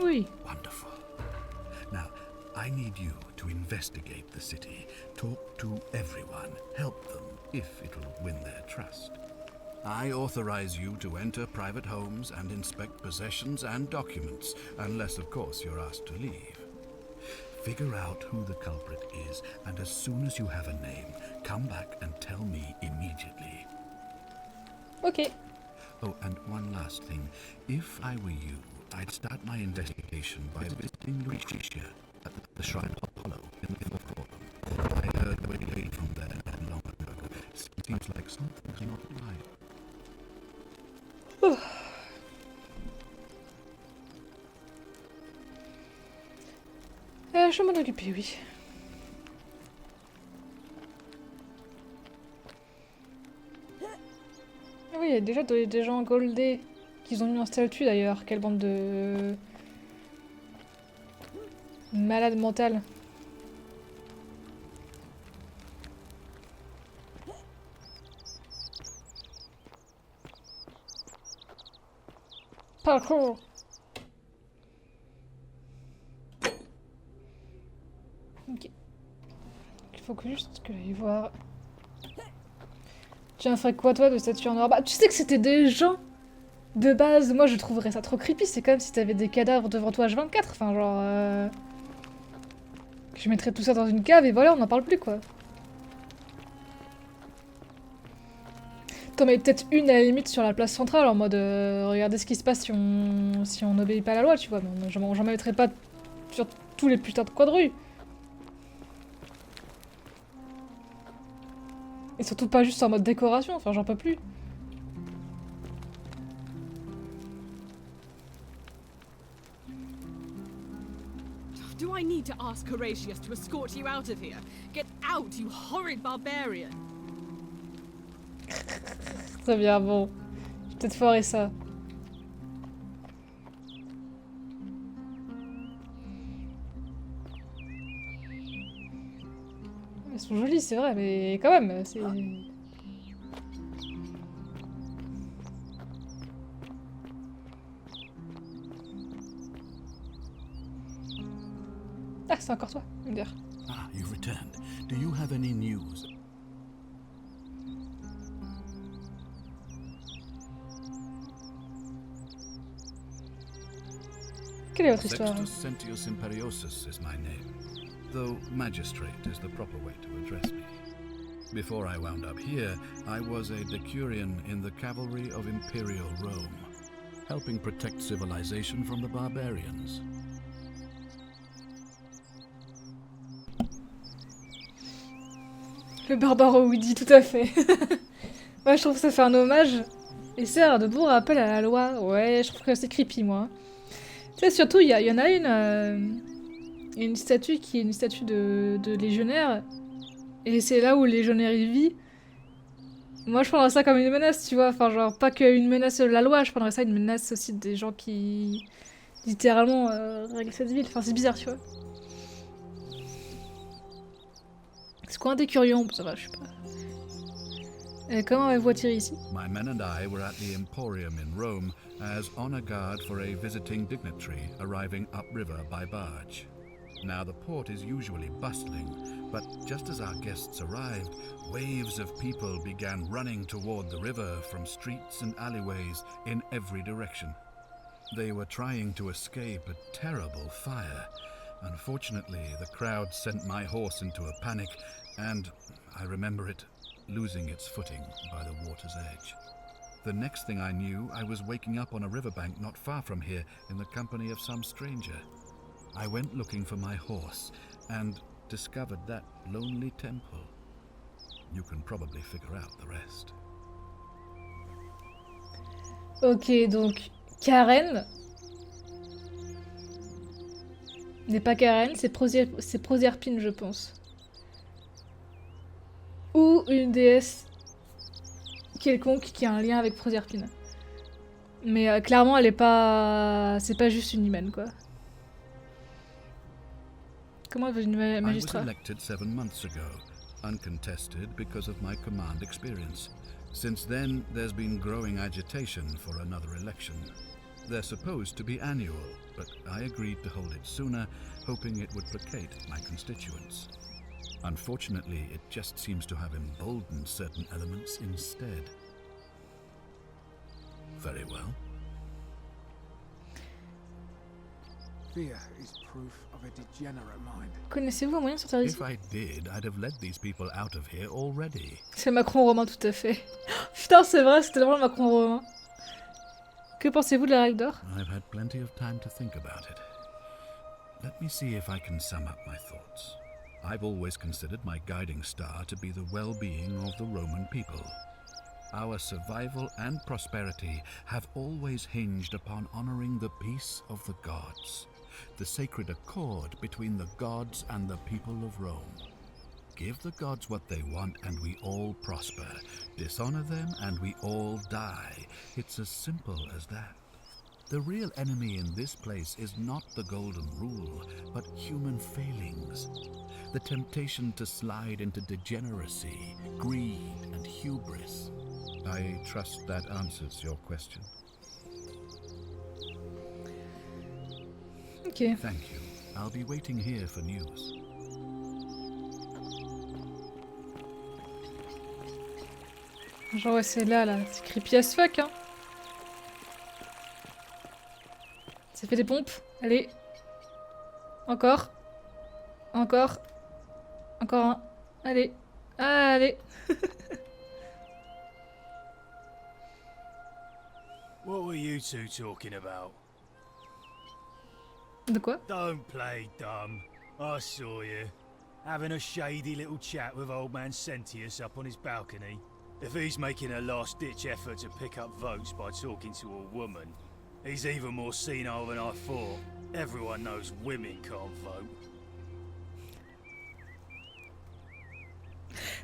Oui. Wonderful. Now, I need you to investigate the city, talk to everyone, help them if it'll win their trust. I authorize you to enter private homes and inspect possessions and documents, unless, of course, you're asked to leave. Figure out who the culprit is, and as soon as you have a name, come back and tell me immediately. Ok. Oh, and one last thing. If I were you, I'd start my investigation by visiting Rishisha at the Shrine of Apollo in the Fourth Column. I heard way late from there not long ago. Seems like something's not right. Je m'en occuper, oui. Ah oui, il y a déjà des gens goldés qu'ils ont mis en statue d'ailleurs. Quelle bande de... malades mentales. Parcours. Ok. Il faut que juste que j'aille voir. Tiens, ferais quoi toi de statue en or? Bah tu sais que c'était des gens de base. Moi je trouverais ça trop creepy. C'est comme si t'avais des cadavres devant toi H24. Enfin genre... Je mettrais tout ça dans une cave et voilà, on n'en parle plus quoi. T'en mets peut-être une à la limite sur la place centrale en mode regardez ce qui se passe si on n'obéit pas à la loi, tu vois. Mais j'en mettrais pas sur tous les putains de coins de rue. Et surtout pas juste en mode décoration, enfin j'en peux plus. Do I need to ask Horatius to escort you out of here? Get out, you horrid barbarian! Très bien, bon. Je vais peut-être foirer ça. Elles sont jolies, c'est vrai, mais quand même, c'est... Ah, c'est encore toi, Uder. Ah, you've returned. Do you have any news? Quelle est votre histoire? Sextus Sentius Imperiosus is my name, though magistrate is the proper way to address me. Before I wound up here, I was a decurion in the cavalry of Imperial Rome, helping protect civilization from the barbarians. Le barbaro Woody, tout à fait. Ouais, je trouve que ça fait un hommage et sert de bon rappel à la loi. Ouais, je trouve que c'est creepy, moi. Tu sais, surtout, il y en a une statue qui est une statue de légionnaire. Et c'est là où le légionnaire il vit. Moi, je prendrais ça comme une menace, tu vois. Enfin, genre, pas qu'une menace de la loi, je prendrais ça une menace aussi des gens qui, littéralement, règlent cette ville. Enfin, c'est bizarre, tu vois. C'est quoi un décurion? Ça va, je sais pas. Comment avez-vous attiré ici? My men and I were at the Emporium in Rome as honor guard for a visiting dignitary arriving upriver by barge. Now the port is usually bustling, but just as our guests arrived, waves of people began running toward the river from streets and alleyways in every direction. They were trying to escape a terrible fire. Unfortunately, the crowd sent my horse into a panic, and I remember it losing its footing by the water's edge. The next thing I knew, I was waking up on a riverbank not far from here in the company of some stranger. I went looking for my horse and discovered that lonely temple. You can probably figure out the rest. Ok, donc Karen n'est pas Karen, c'est Proserpine, je pense. Ou une déesse quelconque qui a un lien avec Proserpine. Mais clairement, elle est pas... C'est pas juste une humaine, quoi. Comment elle veut une magistrat? I was elected 7 months ago, uncontested because of my command experience. Since then, there's been growing agitation for another election. They're supposed to be annual, but I agreed to hold it sooner, hoping it would placate my constituents. Unfortunately, it just seems to have emboldened certain elements instead. Very well. Fear is proof of a degenerate mind. Connaissez-vous un moyen de sortir d'ici? If I did, I'd have led these people out of here already. C'est Macron romain, tout à fait. Putain, c'est vrai, c'était vraiment le Macron romain. Que pensez-vous de la règle d'or? I've had plenty of time to think about it. Let me see if I can sum up my thoughts. I've always considered my guiding star to be the well-being of the Roman people. Our survival and prosperity have always hinged upon honoring the peace of the gods, the sacred accord between the gods and the people of Rome. Give the gods what they want and we all prosper. Dishonor them and we all die. It's as simple as that. The real enemy in this place is not the golden rule, but human failings. The temptation to slide into degeneracy, greed, and hubris. I trust that answers your question. Ok. Thank you. I'll be waiting here for news. Genre ouais, c'est là, c'est creepy as fuck, hein. Ça fait des pompes, allez. Encore. Encore. Encore un. Allez. Allez. What were you two talking about? De quoi? Don't play dumb. I saw you. Having a shady little chat with old man Sentius up on his balcony. If he's making a last-ditch effort to pick up votes by talking to a woman, he's even more senile than I thought. Everyone knows women can't vote.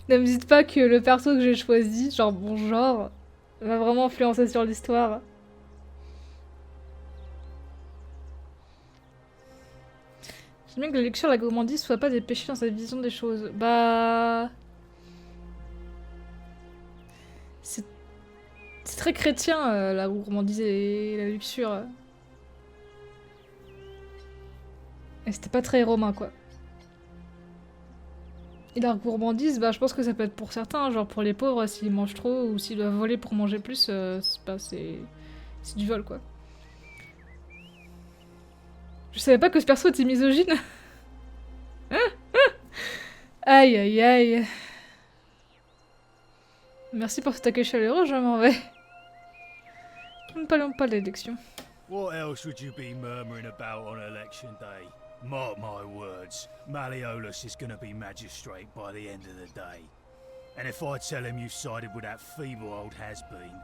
Ne me dites pas que le perso que j'ai choisi, genre bon genre, va vraiment influencer sur l'histoire. J'aime bien que la lecture, la gourmandise, soit pas des péchés dans sa vision des choses. Bah... C'est très chrétien, la gourmandise et la luxure. Et c'était pas très romain, quoi. Et la gourmandise, bah je pense que ça peut être pour certains, genre pour les pauvres, s'ils mangent trop ou s'ils doivent voler pour manger plus, c'est du vol, quoi. Je savais pas que ce perso était misogyne. Aïe aïe aïe. Merci pour cet accueil chaleureux, je m'en vais. Ne parlons pas de l'élection. What else would you be murmuring about on election day? Mark my words, Malleolus is gonna be magistrate by the end of the day. And if I tell him you sided with that feeble old has-been,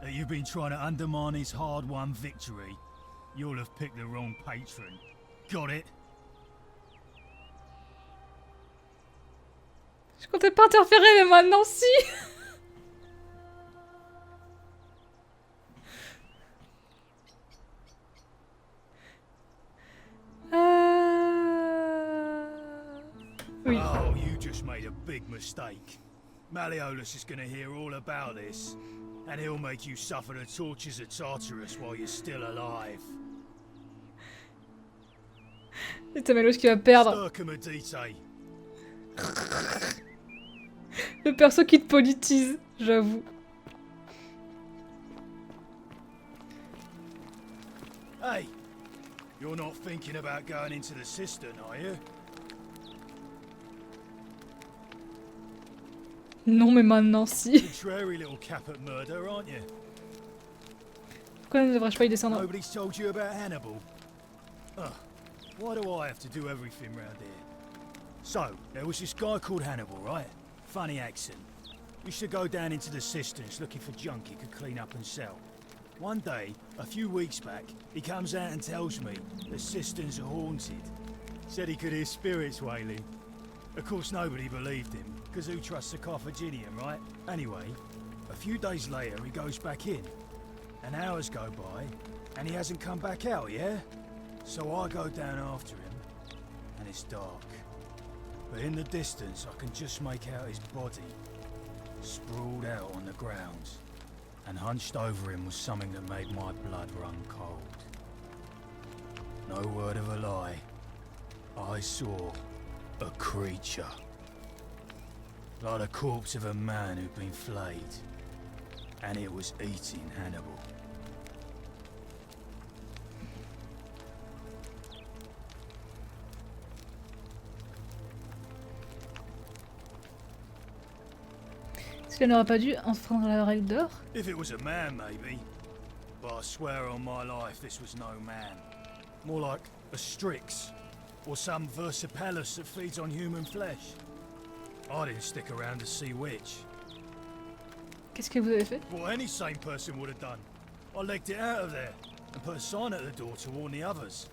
that you've been trying to undermine his hard-won victory, you'll have picked the wrong patron. Got it? Je comptais pas interférer, mais maintenant si. Oui. Oh, you just made a big mistake. Malleolus is gonna hear all about this, and he'll make you suffer the tortures of Tartarus while you're still alive. Et t'as Malos qui va perdre. Le perso qui te politise, j'avoue. Hey, you're not thinking about going into the cistern, are you? Non, mais maintenant, si. Contrary little cap at murder, aren't you? Pourquoi ne devrais-je pas y descendre? Nobody's told you about Hannibal. Ugh, why do I have to do everything round here? So, there was this guy called Hannibal, right? Funny accent. Used to go down into the cisterns looking for junk he could clean up and sell. One day, a few weeks back, he comes out and tells me the cisterns are haunted. Said he could hear spirits wailing. Of course, nobody believed him, because who trusts a Carthaginian, right? Anyway, a few days later, he goes back in. And hours go by, and he hasn't come back out, yeah? So I go down after him, and it's dark. But in the distance, I can just make out his body, sprawled out on the ground. And hunched over him was something that made my blood run cold. No word of a lie. I saw a creature. Like the corpse of a man who'd been flayed. And it was eating Hannibal. Est-ce qu'elle n'aurait pas dû enfreindre la règle d'or? If it was a man, maybe. But I swear on my life this was no man. More like a Strix. Or some Versipalus that feeds on human flesh. I didn't stick around to see which. Qu'est-ce que vous avez fait? What any sane person would have done. I legged it out of there and put a sign at the door to warn the others.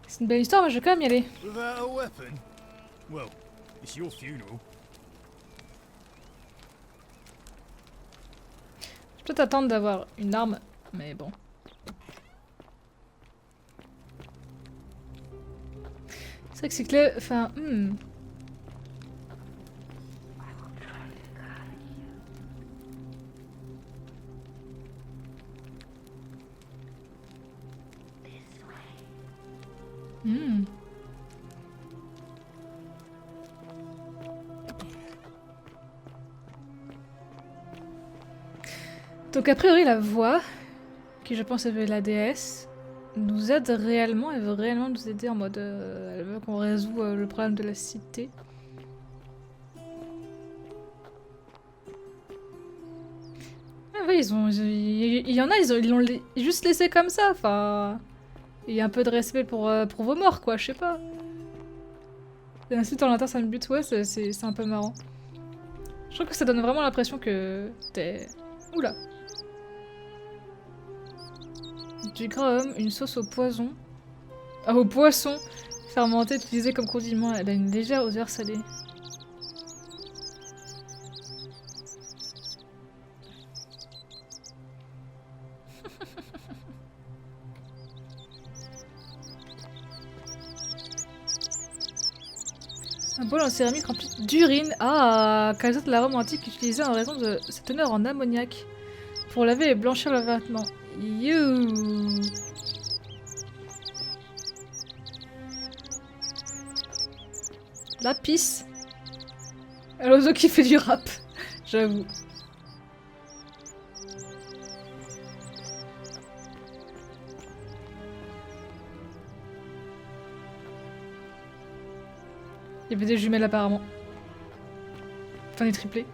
C'est une belle histoire, mais je vais quand même y aller. Without a weapon? Well, it's your funeral. Je peux t'attendre d'avoir une arme, mais bon. C'est vrai que c'est clair. Enfin, Donc a priori la voix, qui je pense est la déesse, nous aide réellement, elle veut réellement nous aider en mode... elle veut qu'on résout le problème de la cité. Ah oui, il y en a, ils l'ont juste laissé comme ça, enfin... Il y a un peu de respect pour vos morts, quoi, je sais pas. Ensuite, en l'intérieur, ça me bute, ouais, c'est un peu marrant. Je trouve que ça donne vraiment l'impression que t'es... Oula. Du graum, une sauce au poison. Ah, au poisson fermenté utilisé comme condiment. Elle a une légère odeur salée. Un bol en céramique rempli d'urine. Ah, causette la Rome antique utilisée en raison de sa teneur en ammoniac. Pour laver et blanchir le vêtement. You. La pisse. L'oiseau qui fait du rap. J'avoue. Il y avait des jumelles apparemment. Enfin des triplés.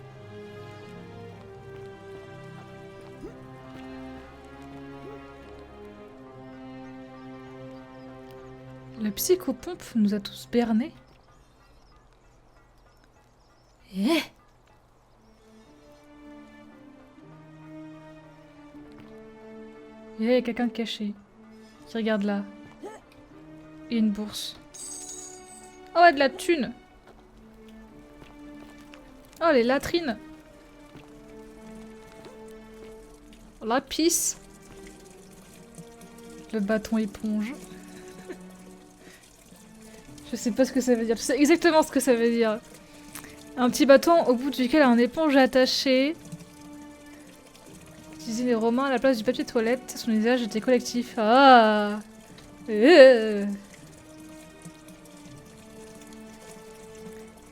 Le psychopompe nous a tous bernés. Eh! Il y a quelqu'un de caché. Qui regarde là. Et une bourse. Oh, ouais, de la thune! Oh, les latrines! La pisse! Le bâton éponge. Je sais pas ce que ça veut dire. Je sais exactement ce que ça veut dire. Un petit bâton au bout duquel un éponge est attaché. Utiliser les Romains à la place du papier toilette. Son usage était collectif. Ah!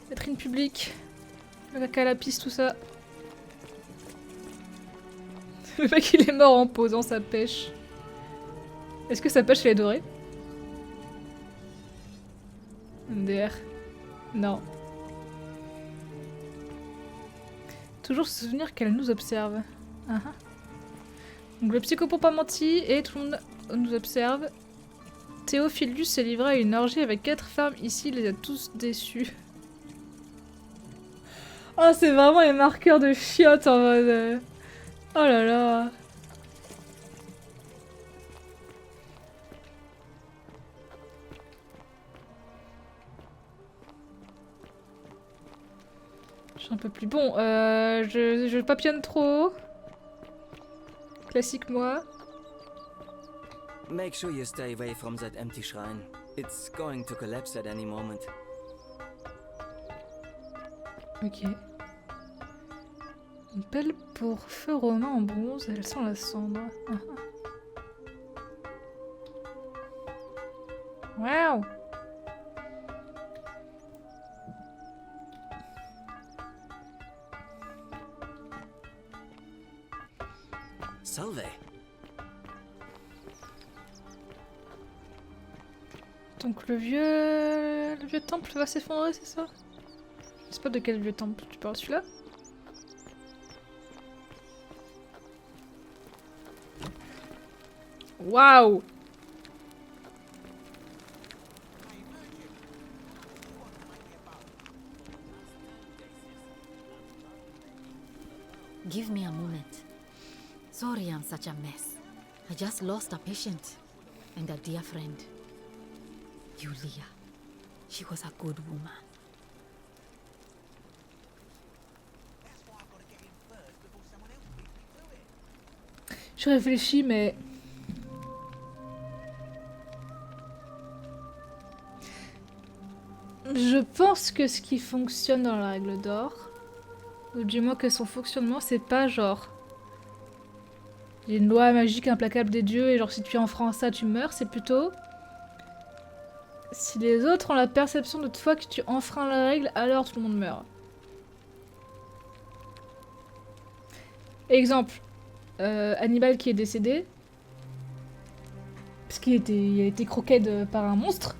Vitrine publique. Le caca à la piste, tout ça. Le mec il est mort en posant sa pêche. Est-ce que sa pêche elle est dorée? MDR. Non. Toujours se souvenir qu'elle nous observe. Donc le psychopompe a menti et tout le monde nous observe. Théophilus s'est livré à une orgie avec 4 femmes ici, il les a tous déçus. Oh, c'est vraiment les marqueurs de chiottes en mode... Oh là là. Je suis un peu plus bon. Je papillonne trop. Classique moi. Make sure you stay away from that empty shrine. It's going to collapse at any moment. Ok. Une pelle pour feu romain en bronze, elle sent la cendre. Waouh! Salve. Donc le vieux temple va s'effondrer, c'est ça? Je sais pas de quel vieux temple, tu parles celui-là? Waouh! Give me a moment. Sorry I'm such a mess. I just lost a patient and a dear friend. Julia. She was a good woman. Je réfléchis, mais... Je pense que ce qui fonctionne dans la règle d'or, ou du moins que son fonctionnement, c'est pas genre... Il y a une loi magique implacable des dieux et genre si tu enfreins ça, tu meurs, c'est plutôt... Si les autres ont la perception de toi que tu enfreins la règle, alors tout le monde meurt. Exemple, Hannibal qui est décédé, parce qu'il a été croqué par un monstre,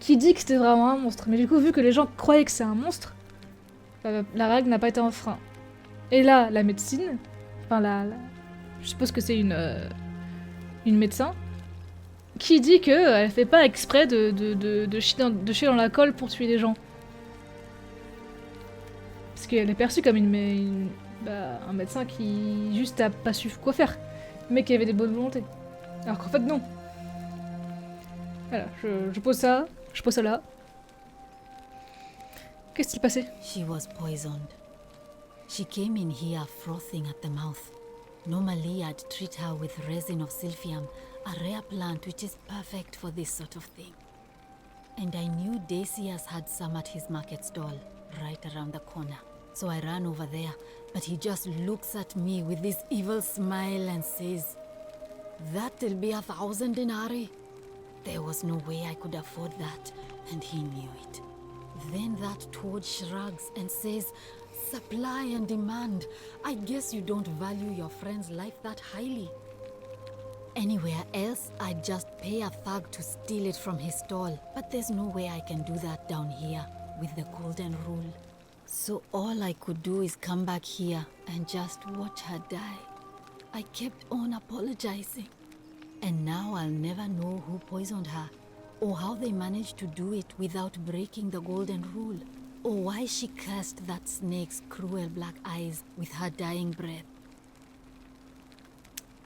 qui dit que c'était vraiment un monstre. Mais du coup, vu que les gens croyaient que c'est un monstre, la règle n'a pas été enfreinte. Et là, la médecine, enfin je suppose que c'est une médecin, qui dit qu'elle fait pas exprès de chier dans la colle pour tuer les gens. Parce qu'elle est perçue comme un médecin qui juste a pas su quoi faire, mais qui avait des bonnes volontés. Alors qu'en fait non. Voilà, je pose ça là. Qu'est-ce qui s'est passé? She was poisoned. She came in here frothing at the mouth. Normally I'd treat her with resin of silphium, a rare plant which is perfect for this sort of thing. And I knew Decius had some at his market stall, right around the corner. So I ran over there, but he just looks at me with this evil smile and says, "That'll be 1,000 denarii." There was no way I could afford that, and he knew it. Then that toad shrugs and says, "Supply and demand. I guess you don't value your friend's life that highly." Anywhere else, I'd just pay a thug to steal it from his stall. But there's no way I can do that down here, with the golden rule. So all I could do is come back here and just watch her die. I kept on apologizing. And now I'll never know who poisoned her, or how they managed to do it without breaking the golden rule, or why she cursed that snake's cruel black eyes with her dying breath.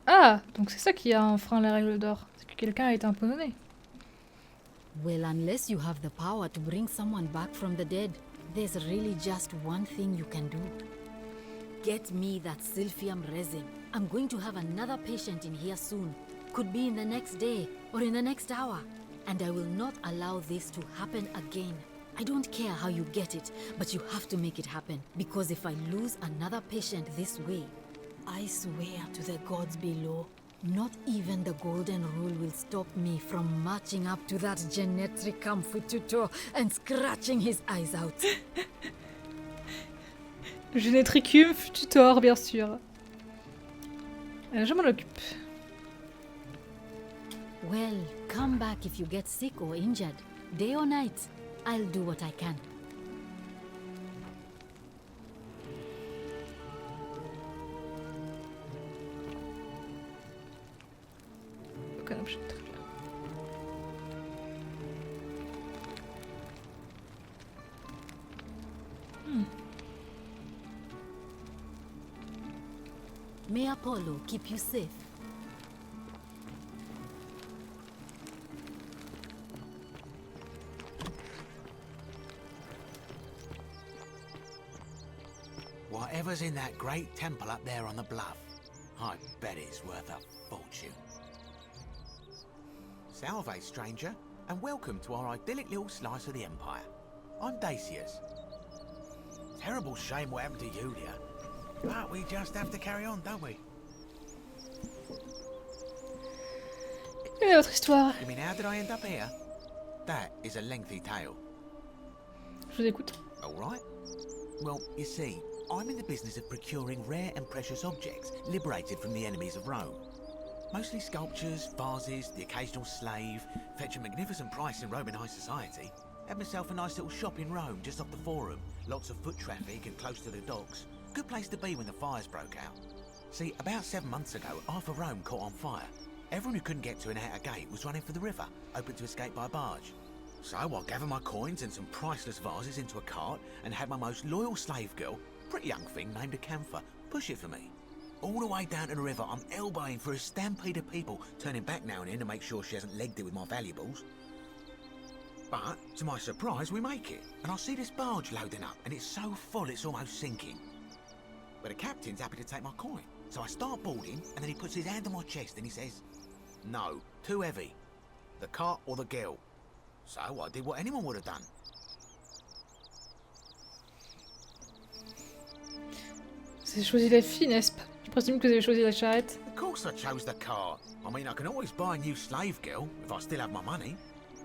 Ah, donc c'est ça qui a enfreint la règle d'or, c'est que quelqu'un a été empoisonné. Well, unless you have the power to bring someone back from the dead, there's really just one thing you can do. Get me that silphium resin. I'm going to have another patient in here soon. Could be in the next day, or in the next hour. And I will not allow this to happen again. I don't care how you get it, but you have to make it happen. Because if I lose another patient this way, I swear to the gods below, Not even the golden rule will stop me from marching up to that genetic tutor and scratching his eyes out. Genetricum tutor, bien sûr. Je m'en occupe. Well, come back if you get sick or injured. Day or night, I'll do what I can. Aucun objet, très bien. May Apollo keep you safe. Whatever's in that great temple up there on the bluff, I bet it's worth a fortune. Salve, stranger, and welcome to our idyllic little slice of the Empire. I'm Dacius. Terrible shame what happened to Yulia, but we just have to carry on, don't we? Quelle est votre histoire? You mean how did I end up here? That is a lengthy tale. Je vous écoute. All right. Well, you see, I'm in the business of procuring rare and precious objects liberated from the enemies of Rome. Mostly sculptures, vases, the occasional slave, fetch a magnificent price in Roman high society. Had myself a nice little shop in Rome, just off the Forum. Lots of foot traffic and close to the docks. Good place to be when the fires broke out. See, about 7 months ago, half of Rome caught on fire. Everyone who couldn't get to an outer gate was running for the river, open to escape by barge. So I gathered my coins and some priceless vases into a cart and had my most loyal slave girl, pretty young thing named Acantha, push it for me. All the way down to the river, I'm elbowing through a stampede of people, turning back now and then to make sure she hasn't legged it with my valuables. But, to my surprise, we make it, and I see this barge loading up, and it's so full it's almost sinking. But the captain's happy to take my coin, so I start boarding, and then he puts his hand on my chest and he says, "No, too heavy. The cart or the girl." So I did what anyone would have done. Vous avez choisi la fille, n'est-ce pas? Je présume que vous avez choisi la charrette. Of course I chose the cart. I mean, I can always buy a new slave girl if I still have my money.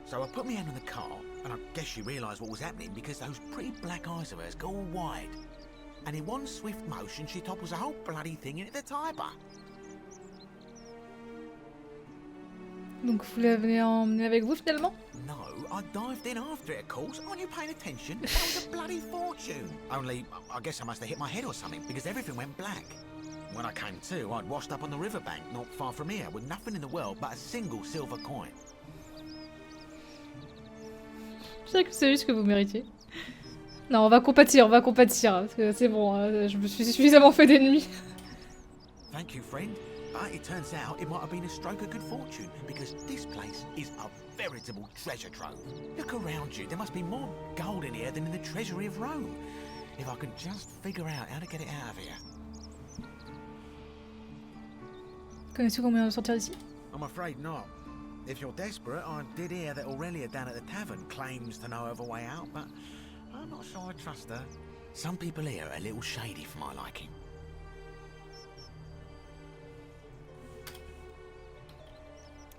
So I put my hand on the cart, and I guess she realised what was happening because those pretty black eyes of hers go all wide. And in one swift motion, she topples the whole bloody thing into the Tiber. Donc vous l'avez emmené avec vous finalement? No, I dived in after it, of course. Aren't you paying attention? That was a bloody fortune. Only, I guess I must have hit my head or something, because everything went black. When I came to, I'd washed up on the riverbank, not far from here, with nothing in the world but a single silver coin. Je sais que c'est juste ce que vous méritez. Non, on va compatir, parce que c'est bon, je me suis suffisamment fait d'ennemis. Thank you, friend. But it turns out it might have been a stroke of good fortune, because this place is a veritable treasure trove. Look around you, there must be more gold in here than in the treasury of Rome. If I could just figure out how to get it out of here. Connaissez-vous combien de sortir d'ici? I'm afraid not. If you're desperate, I did hear that Aurelia down at the tavern claims to know of a way out, but I'm not sure I trust her. Some people here are a little shady for my liking.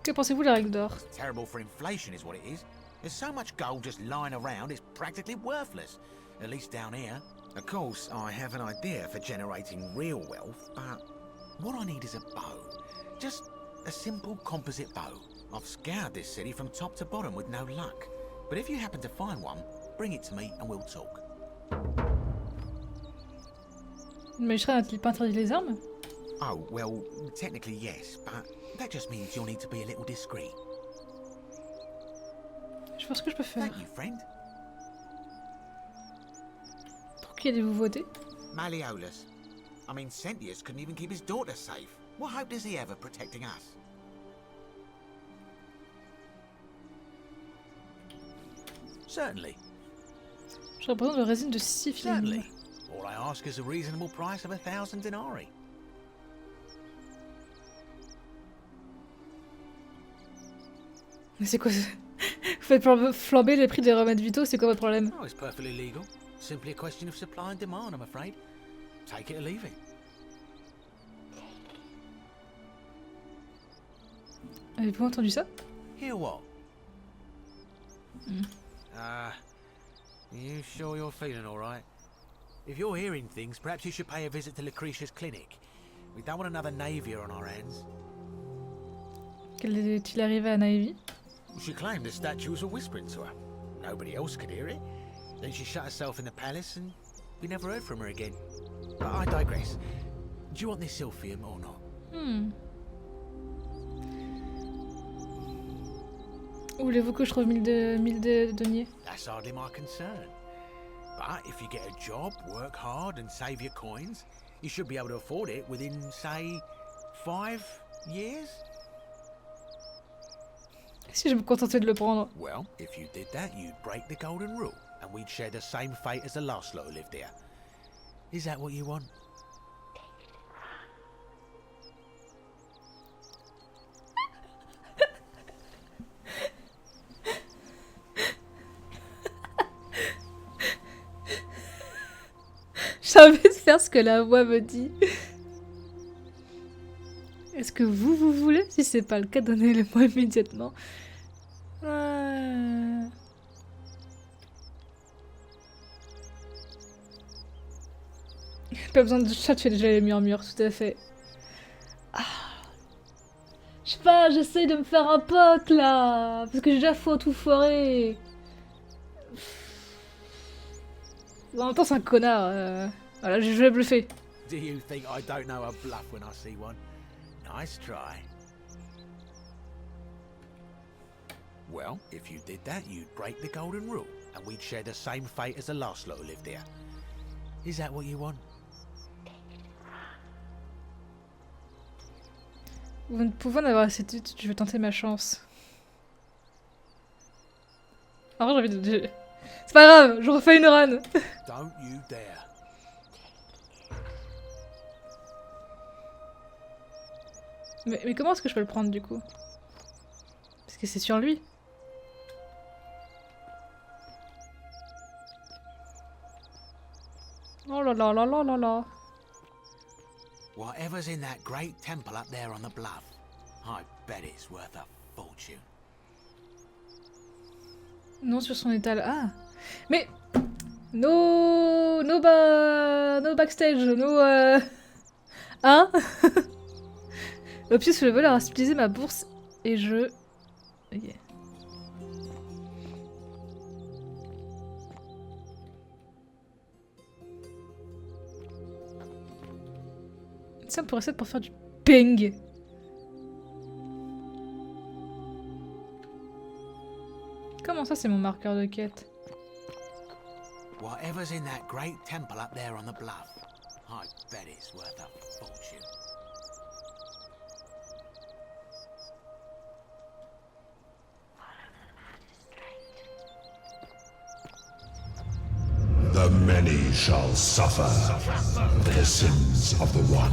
Que pensez-vous de la règle d'or? Terrible for inflation is what it is. There's so much gold just lying around, it's practically worthless. At least down here. Of course, I have an idea for generating real wealth, but what I need is a bow. Just a simple composite bow. I've scoured this city from top to bottom with no luck. But if you happen to find one, bring it to me and we'll talk. Le magistrat n'a-t-il pas interdit les armes? Oh, well, technically yes, but that just means you'll need to be a little discreet. Je vois ce que je peux faire. Thank you, friend. Pour qui allez-vous voter? Malleolus. I mean, Sentius couldn't even keep his daughter safe. What hope does he have of protecting us? Certainly. Je représente le résine de Sifilin. Certainly. All I ask is a reasonable price of 1,000 denarii. Mais c'est quoi ça? Vous faites flamber les prix des remèdes vitaux, c'est quoi votre problème? Oh, it's perfectly legal. Simply a question of supply and demand, I'm afraid. Take it or leave it. Avez-vous entendu ça? Hear what? Hmm. You sure you're feeling alright? If you're hearing things, perhaps you should pay a visit to Lucretia's clinic. We don't want another Navier on our hands. Quel est-il arrivé à Naevi? She claimed the statues were whispering to her. Nobody else could hear it. Then she shut herself in the palace and we never heard from her again. But I digress. Do you want this Sylphium or not? Voulez-vous que je trouve 1000 deniers? That's hardly my concern. But if you get a job, work hard and save your coins, you should be able to afford it within, say, 5 years? Si je me contentais de le prendre. Well, if you did that, you'd break the golden rule, and we'd share the same fate as the last lot who lived here. Is that what you want? J'ai envie de faire ce que la voix me dit. Est-ce que vous voulez? Si c'est pas le cas, donnez-le-moi immédiatement. Pas besoin de chat, tu fais déjà les murmures, tout à fait. Je sais pas, j'essaye de me faire un pote là, parce que j'ai déjà tout foiré. En même temps, c'est un connard. Voilà, je vais bluffer. Do you think I don't know a bluff when I see one? Nice try. Well, if you did that, you'd break the golden rule, and we'd share the same fate as the last lot who lived here. Is that what you want? Vous ne pouvez en avoir assez de doute, je vais tenter ma chance. Alors j'ai envie de... C'est pas grave, je refais une run. Don't you dare. Mais comment est-ce que je peux le prendre du coup? Parce que c'est sur lui. Oh là là là là là là. Whatever's in that great temple up there on the bluff, I bet it's worth a fortune. Non sur son étal. Ah. Mais no backstage, hein? Opus le voleur a utilisé ma bourse et je... Ok. Ça pourrait être pour faire du ping. Comment ça c'est mon marqueur de quête? Whatever's in that great temple up there on the bluff, I bet it's worth a fortune. The many shall suffer the sins of the one.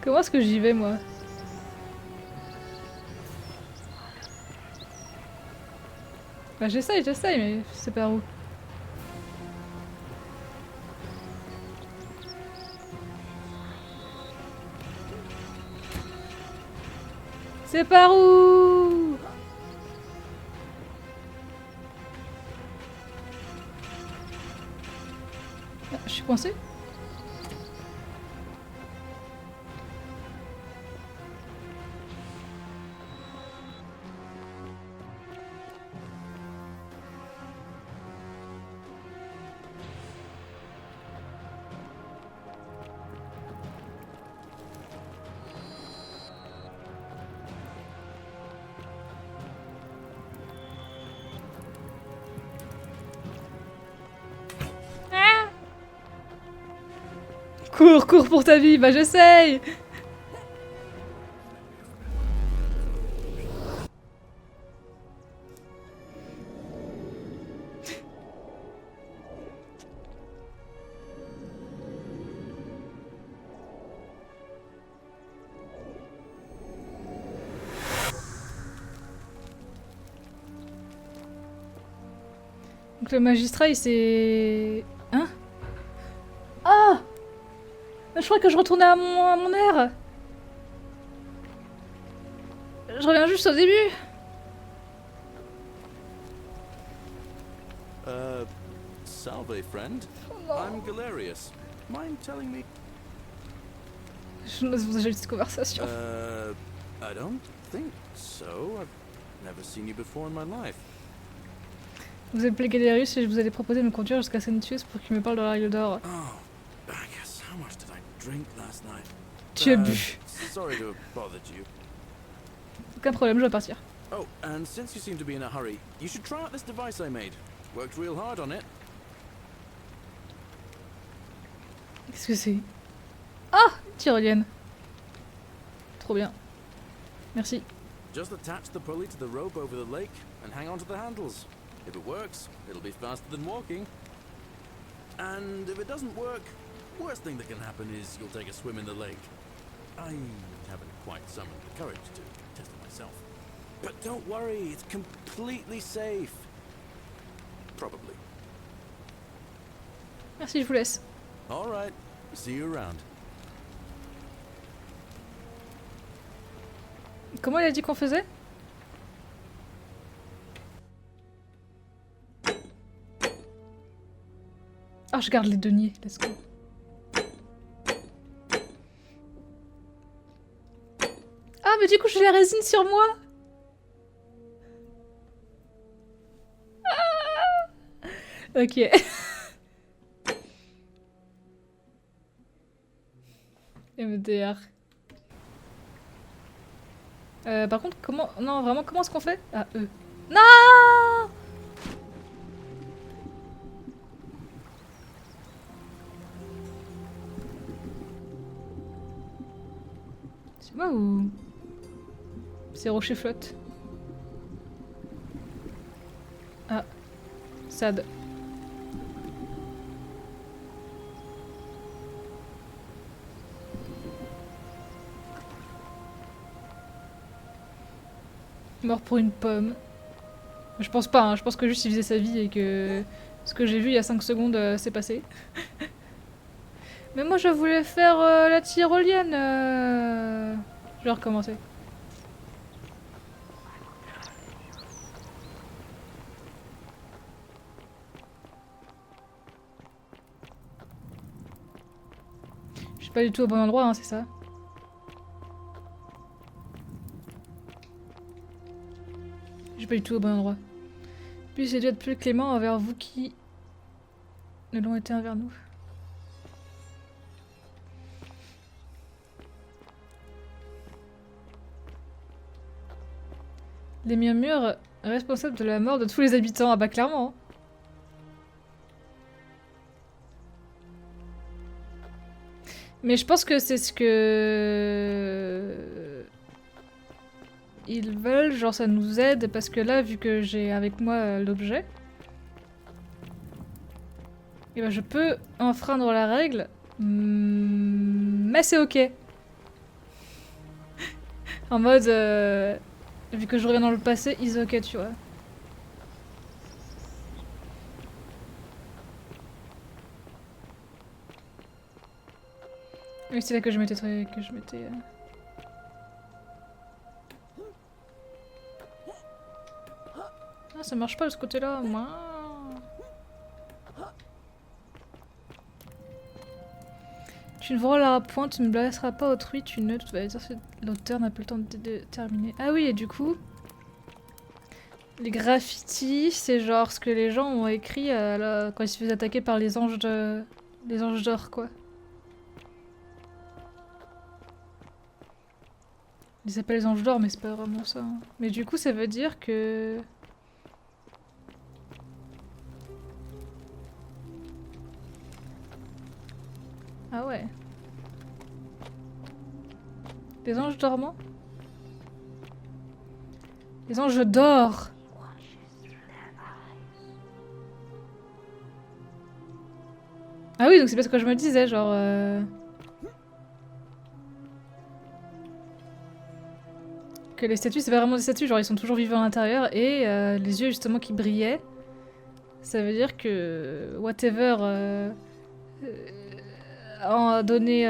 Comment est-ce que j'y vais moi? Bah j'essaye, mais je sais pas où. C'est par où? Ah, je suis coincée? Cours, cours pour ta vie, bah j'essaye. Donc le magistrat, il s'est... Hein? Ah! Je crois que je retournais à mon air. Je reviens juste au début. Salve, friend. I'm Galerius. Mind telling me? Je n'ose vous ajouter cette conversation. I don't think so. I've never seen you before in my life. Vous appelez Galerius et je vous allais proposer de me conduire jusqu'à Sentius pour qu'il me parle de la règle d'or. Oh, Bacchus, how much did I drink last night? Tu as bu. Sorry to have bothered you. Aucun problème, je vais partir. Oh, and since you seem to be in a hurry, you should try out this device I made. Worked real hard on it. Qu'est-ce que c'est? Ah! Tyrolienne. Trop bien. Merci. Just attach the pulley to the rope over the lake and hang on to the handles. If it works, it'll be faster than walking. And if it doesn't work, worst thing that can happen is you'll take a swim in the lake. I haven't quite summoned the courage to test it myself. But don't worry, it's completely safe. Probably. Merci, je vous laisse. All right. See you around. Comment il a dit qu'on faisait? Ah, je garde les deniers, let's go. Ah, mais du coup, j'ai la résine sur moi. Ah ok. MDR. Par contre, comment... Non, vraiment, comment est-ce qu'on fait? Ah, eux. Non! C'est moi ou... C'est rocher flotte? Ah. Sad. Mort pour une pomme. Je pense pas, hein. Je pense que juste il faisait sa vie et que ce que j'ai vu il y a 5 secondes s'est passé. Mais moi je voulais faire la tyrolienne. Je vais recommencer. Je suis pas du tout au bon endroit, hein, c'est ça? Je suis pas du tout au bon endroit. Puis j'ai dû être plus clément envers vous qui ne l'ont été envers nous. Les murmures responsables de la mort de tous les habitants. Ah bah clairement. Hein. Mais je pense que c'est ce que... Ils veulent, genre ça nous aide, parce que là, vu que j'ai avec moi l'objet, et ben je peux enfreindre la règle, mais c'est ok. En mode, vu que je reviens dans le passé, ils ok, tu vois. Oui, c'est là que je m'étais... Ah, ça marche pas de ce côté-là, moi. Tu ne voleras point, tu ne blesseras pas autrui, tu ne... L'auteur n'a pas le temps de terminer. Ah oui, et du coup... Les graffitis, c'est genre ce que les gens ont écrit quand ils se faisaient attaquer par les anges de... Les anges d'or, quoi. Ils s'appellent les anges d'or, mais c'est pas vraiment ça. Hein. Mais du coup, ça veut dire que... Ah ouais. Les anges dormants? Les anges d'or! Ah oui, donc c'est parce que je me disais, genre... Que les statues, c'est pas vraiment des statues, genre ils sont toujours vivants à l'intérieur, et les yeux justement qui brillaient, Ça veut dire que whatever a donné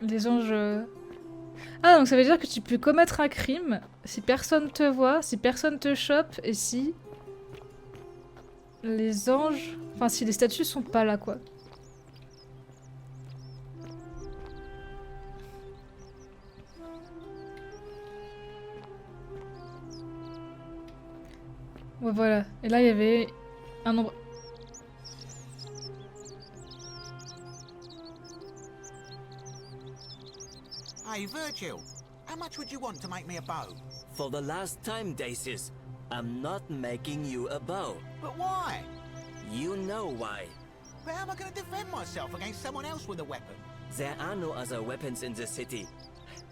les anges... Ah, donc ça veut dire que tu peux commettre un crime si personne te voit, si personne te chope et si les anges... Enfin, si les statues sont pas là, quoi. Ouais, voilà. Et là, il y avait un nombre... Hey, Virgil, how much would you want to make me a bow? For the last time, Dacius, I'm not making you a bow. But why? You know why. But how am I going to defend myself against someone else with a weapon? There are no other weapons in the city.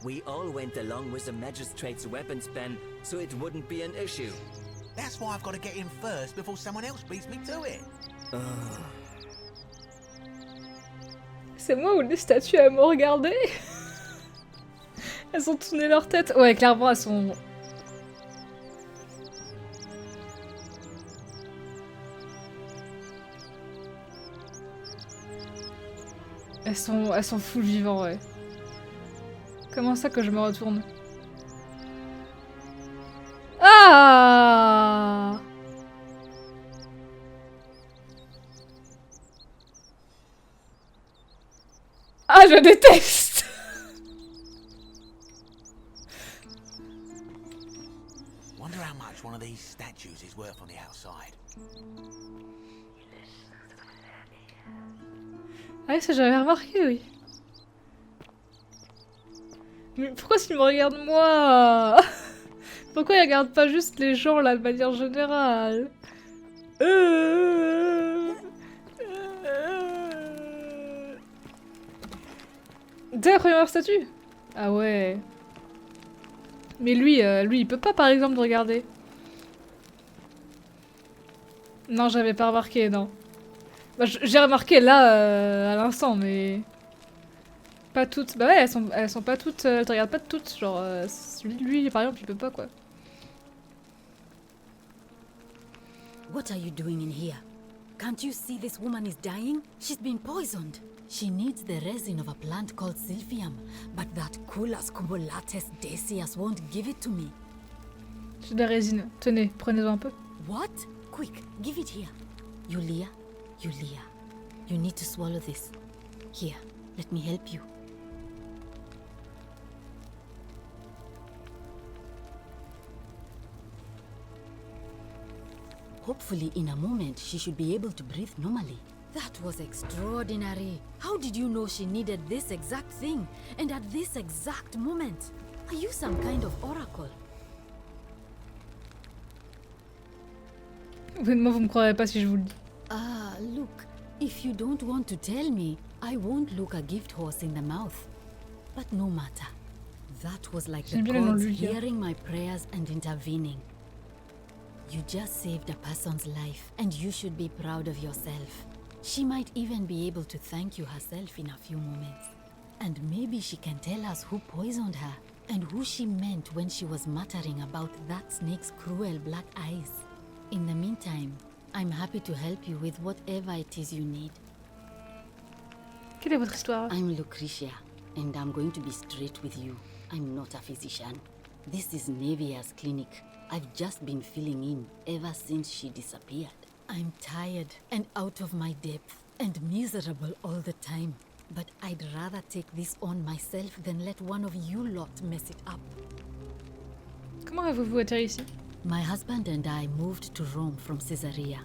We all went along with the magistrate's weapons ban, so it wouldn't be an issue. That's why I've got to get in first before someone else beats me to it. C'est moi ou les statues à me regarder? Elles ont tourné leur tête. Ouais, clairement, elles sont... Elles sont full vivants, ouais. Comment ça que je me retourne? Ah! Ah, je déteste! Wonder how much one of these statues is worth on the outside. Ah oui, ça j'avais remarqué, oui. Mais pourquoi s'il me regarde moi? Pourquoi il regarde pas juste les gens là de manière générale? Dès la première statue? Ah ouais. Mais lui, il peut pas par exemple regarder. Non, j'avais pas remarqué, non. Bah, j'ai remarqué là, à l'instant, mais... Pas toutes. Bah ouais, elles sont pas toutes... elles te regardent pas toutes, genre... lui, par exemple, il peut pas, quoi. What are you doing in here? Can't you see this woman is dying? She's been poisoned. She needs the resin of a plant called Silphium, but that Culus cumulatus Decius won't give it to me. J'ai de la résine. Tenez, prenez-en un peu. What? Quick, give it here. Yulia, Yulia, you need to swallow this. Here, let me help you. Hopefully, in a moment, she should be able to breathe normally. That was extraordinary. How did you know she needed this exact thing? And at this exact moment? Are you some kind of oracle? Honnêtement, vous me croirez pas si je vous le dis. Ah, look. If you don't want to tell me, I won't look a gift horse in the mouth. But no matter. That was like the gods hearing my prayers and intervening. You just saved a person's life, and you should be proud of yourself. She might even be able to thank you herself in a few moments. And maybe she can tell us who poisoned her, and who she meant when she was muttering about that snake's cruel black eyes. In the meantime, I'm happy to help you with whatever it is you need. Quelle est votre histoire? I'm Lucretia, and I'm going to be straight with you. I'm not a physician. This is Nevia's clinic. I've just been filling in ever since she disappeared. I'm tired and out of my depth and miserable all the time. But I'd rather take this on myself than let one of you lot mess it up. Comment avez-vous atterri ici? My husband and I moved to Rome from Caesarea.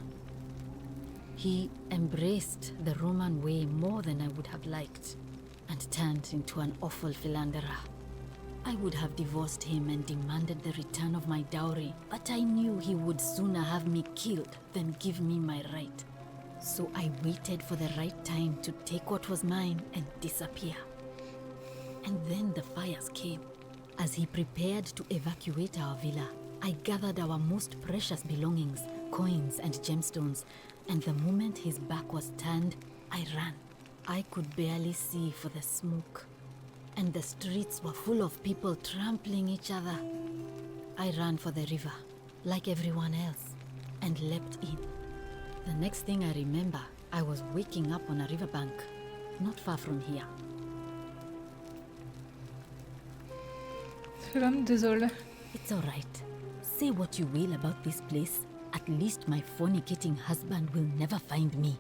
He embraced the Roman way more than I would have liked and turned into an awful philanderer. I would have divorced him and demanded the return of my dowry, but I knew he would sooner have me killed than give me my right. So I waited for the right time to take what was mine and disappear. And then the fires came. As he prepared to evacuate our villa, I gathered our most precious belongings, coins and gemstones, and the moment his back was turned, I ran. I could barely see for the smoke, and the streets were full of people trampling each other. I ran for the river, like everyone else, and leapt in. The next thing I remember, I was waking up on a riverbank, not far from here. L'homme désole. It's alright. Say what you will about this place. At least my fornicating husband will never find me.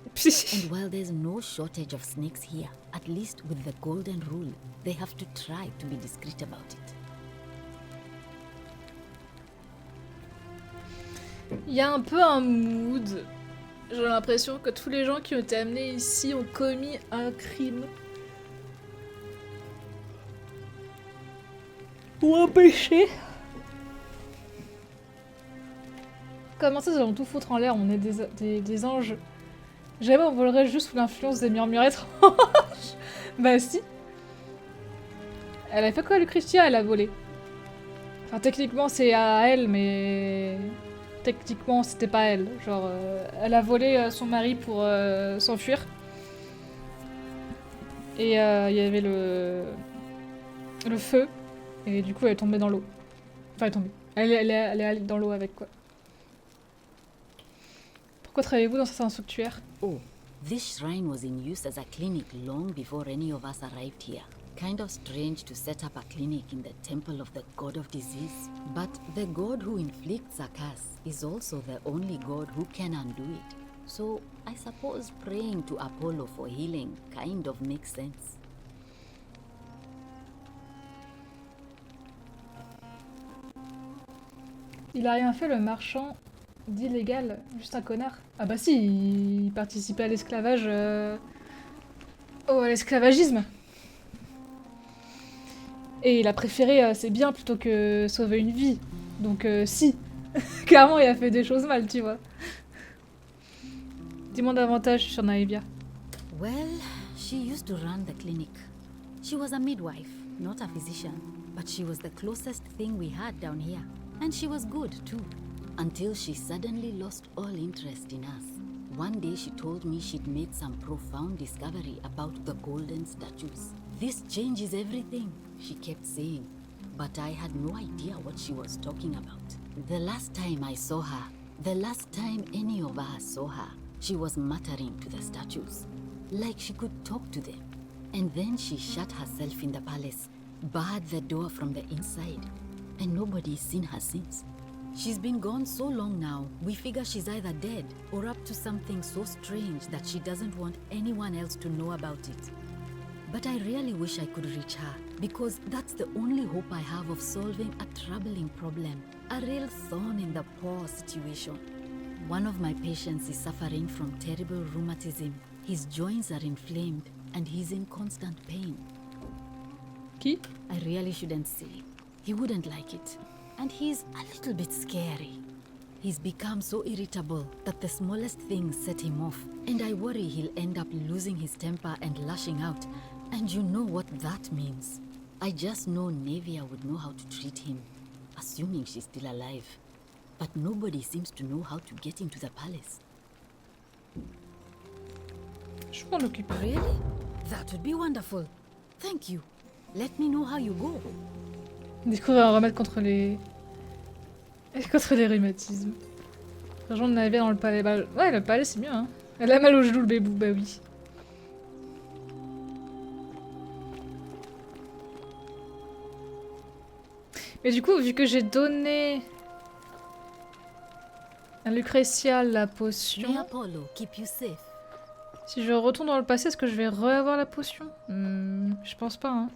And while there's no shortage of snakes here, at least with the golden rule, they have to try to be discreet about it. Il y a un peu un mood. J'ai l'impression que tous les gens qui ont été amenés ici ont commis un crime. Ou un péché. Comment ça, nous allons tout foutre en l'air, on est des anges. Jamais on volerait juste sous l'influence des murmures étranges. Bah si. Elle a fait quoi, Lucretia? Elle a volé. Enfin, techniquement, c'est à elle, mais... Techniquement, c'était pas elle. Genre, elle a volé son mari pour s'enfuir. Et il y avait le feu. Et du coup, elle est tombée dans l'eau. Enfin, elle est tombée. Elle est allée dans l'eau avec, quoi. Pourquoi travaillez-vous dans un sanctuaire? Oh, this shrine was in use as a clinic long before any of us arrived here. Kind of strange to set up a clinic in the temple of the god of disease. But the god who inflicts a curse is also the only god who can undo it. So I suppose praying to Apollo for healing kind of makes sense. Il a rien fait, le marchand d'illégal, juste un connard. Ah bah si, il participait à l'esclavage... Oh, à l'esclavagisme. Et il a préféré ses biens plutôt que sauver une vie. Donc si, clairement il a fait des choses mal, tu vois. Dis-moi davantage sur Naevia. Well, she used to run the clinic. She was a midwife, not a physician, but she was the closest thing we had down here. And she was good too, until she suddenly lost all interest in us. One day she told me she'd made some profound discovery about the golden statues. This changes everything, she kept saying, but I had no idea what she was talking about. The last time I saw her, the last time any of us saw her, she was muttering to the statues, like she could talk to them. And then she shut herself in the palace, barred the door from the inside, and nobody's seen her since. She's been gone so long now, we figure she's either dead or up to something so strange that she doesn't want anyone else to know about it. But I really wish I could reach her, because that's the only hope I have of solving a troubling problem, a real thorn in the paw situation. One of my patients is suffering from terrible rheumatism. His joints are inflamed and he's in constant pain. Qui? I really shouldn't say. He wouldn't like it. And he's a little bit scary. He's become so irritable that the smallest things set him off. And I worry he'll end up losing his temper and lashing out. And you know what that means. I just know Naevia would know how to treat him, assuming she's still alive. But nobody seems to know how to get into the palace. Je m'en occupe. Really? That would be wonderful. Thank you. Let me know how you go. Découvrir un remède contre les... contre les rhumatismes. Rejoindre Naevia dans le palais. Bah, ouais, le palais c'est mieux, hein. Elle a mal au genou, le bébou, bah oui. Mais du coup, vu que j'ai donné à Lucretia la potion... May Apollo keep you safe. Si je retourne dans le passé, est-ce que je vais re-avoir la potion? Je pense pas, hein.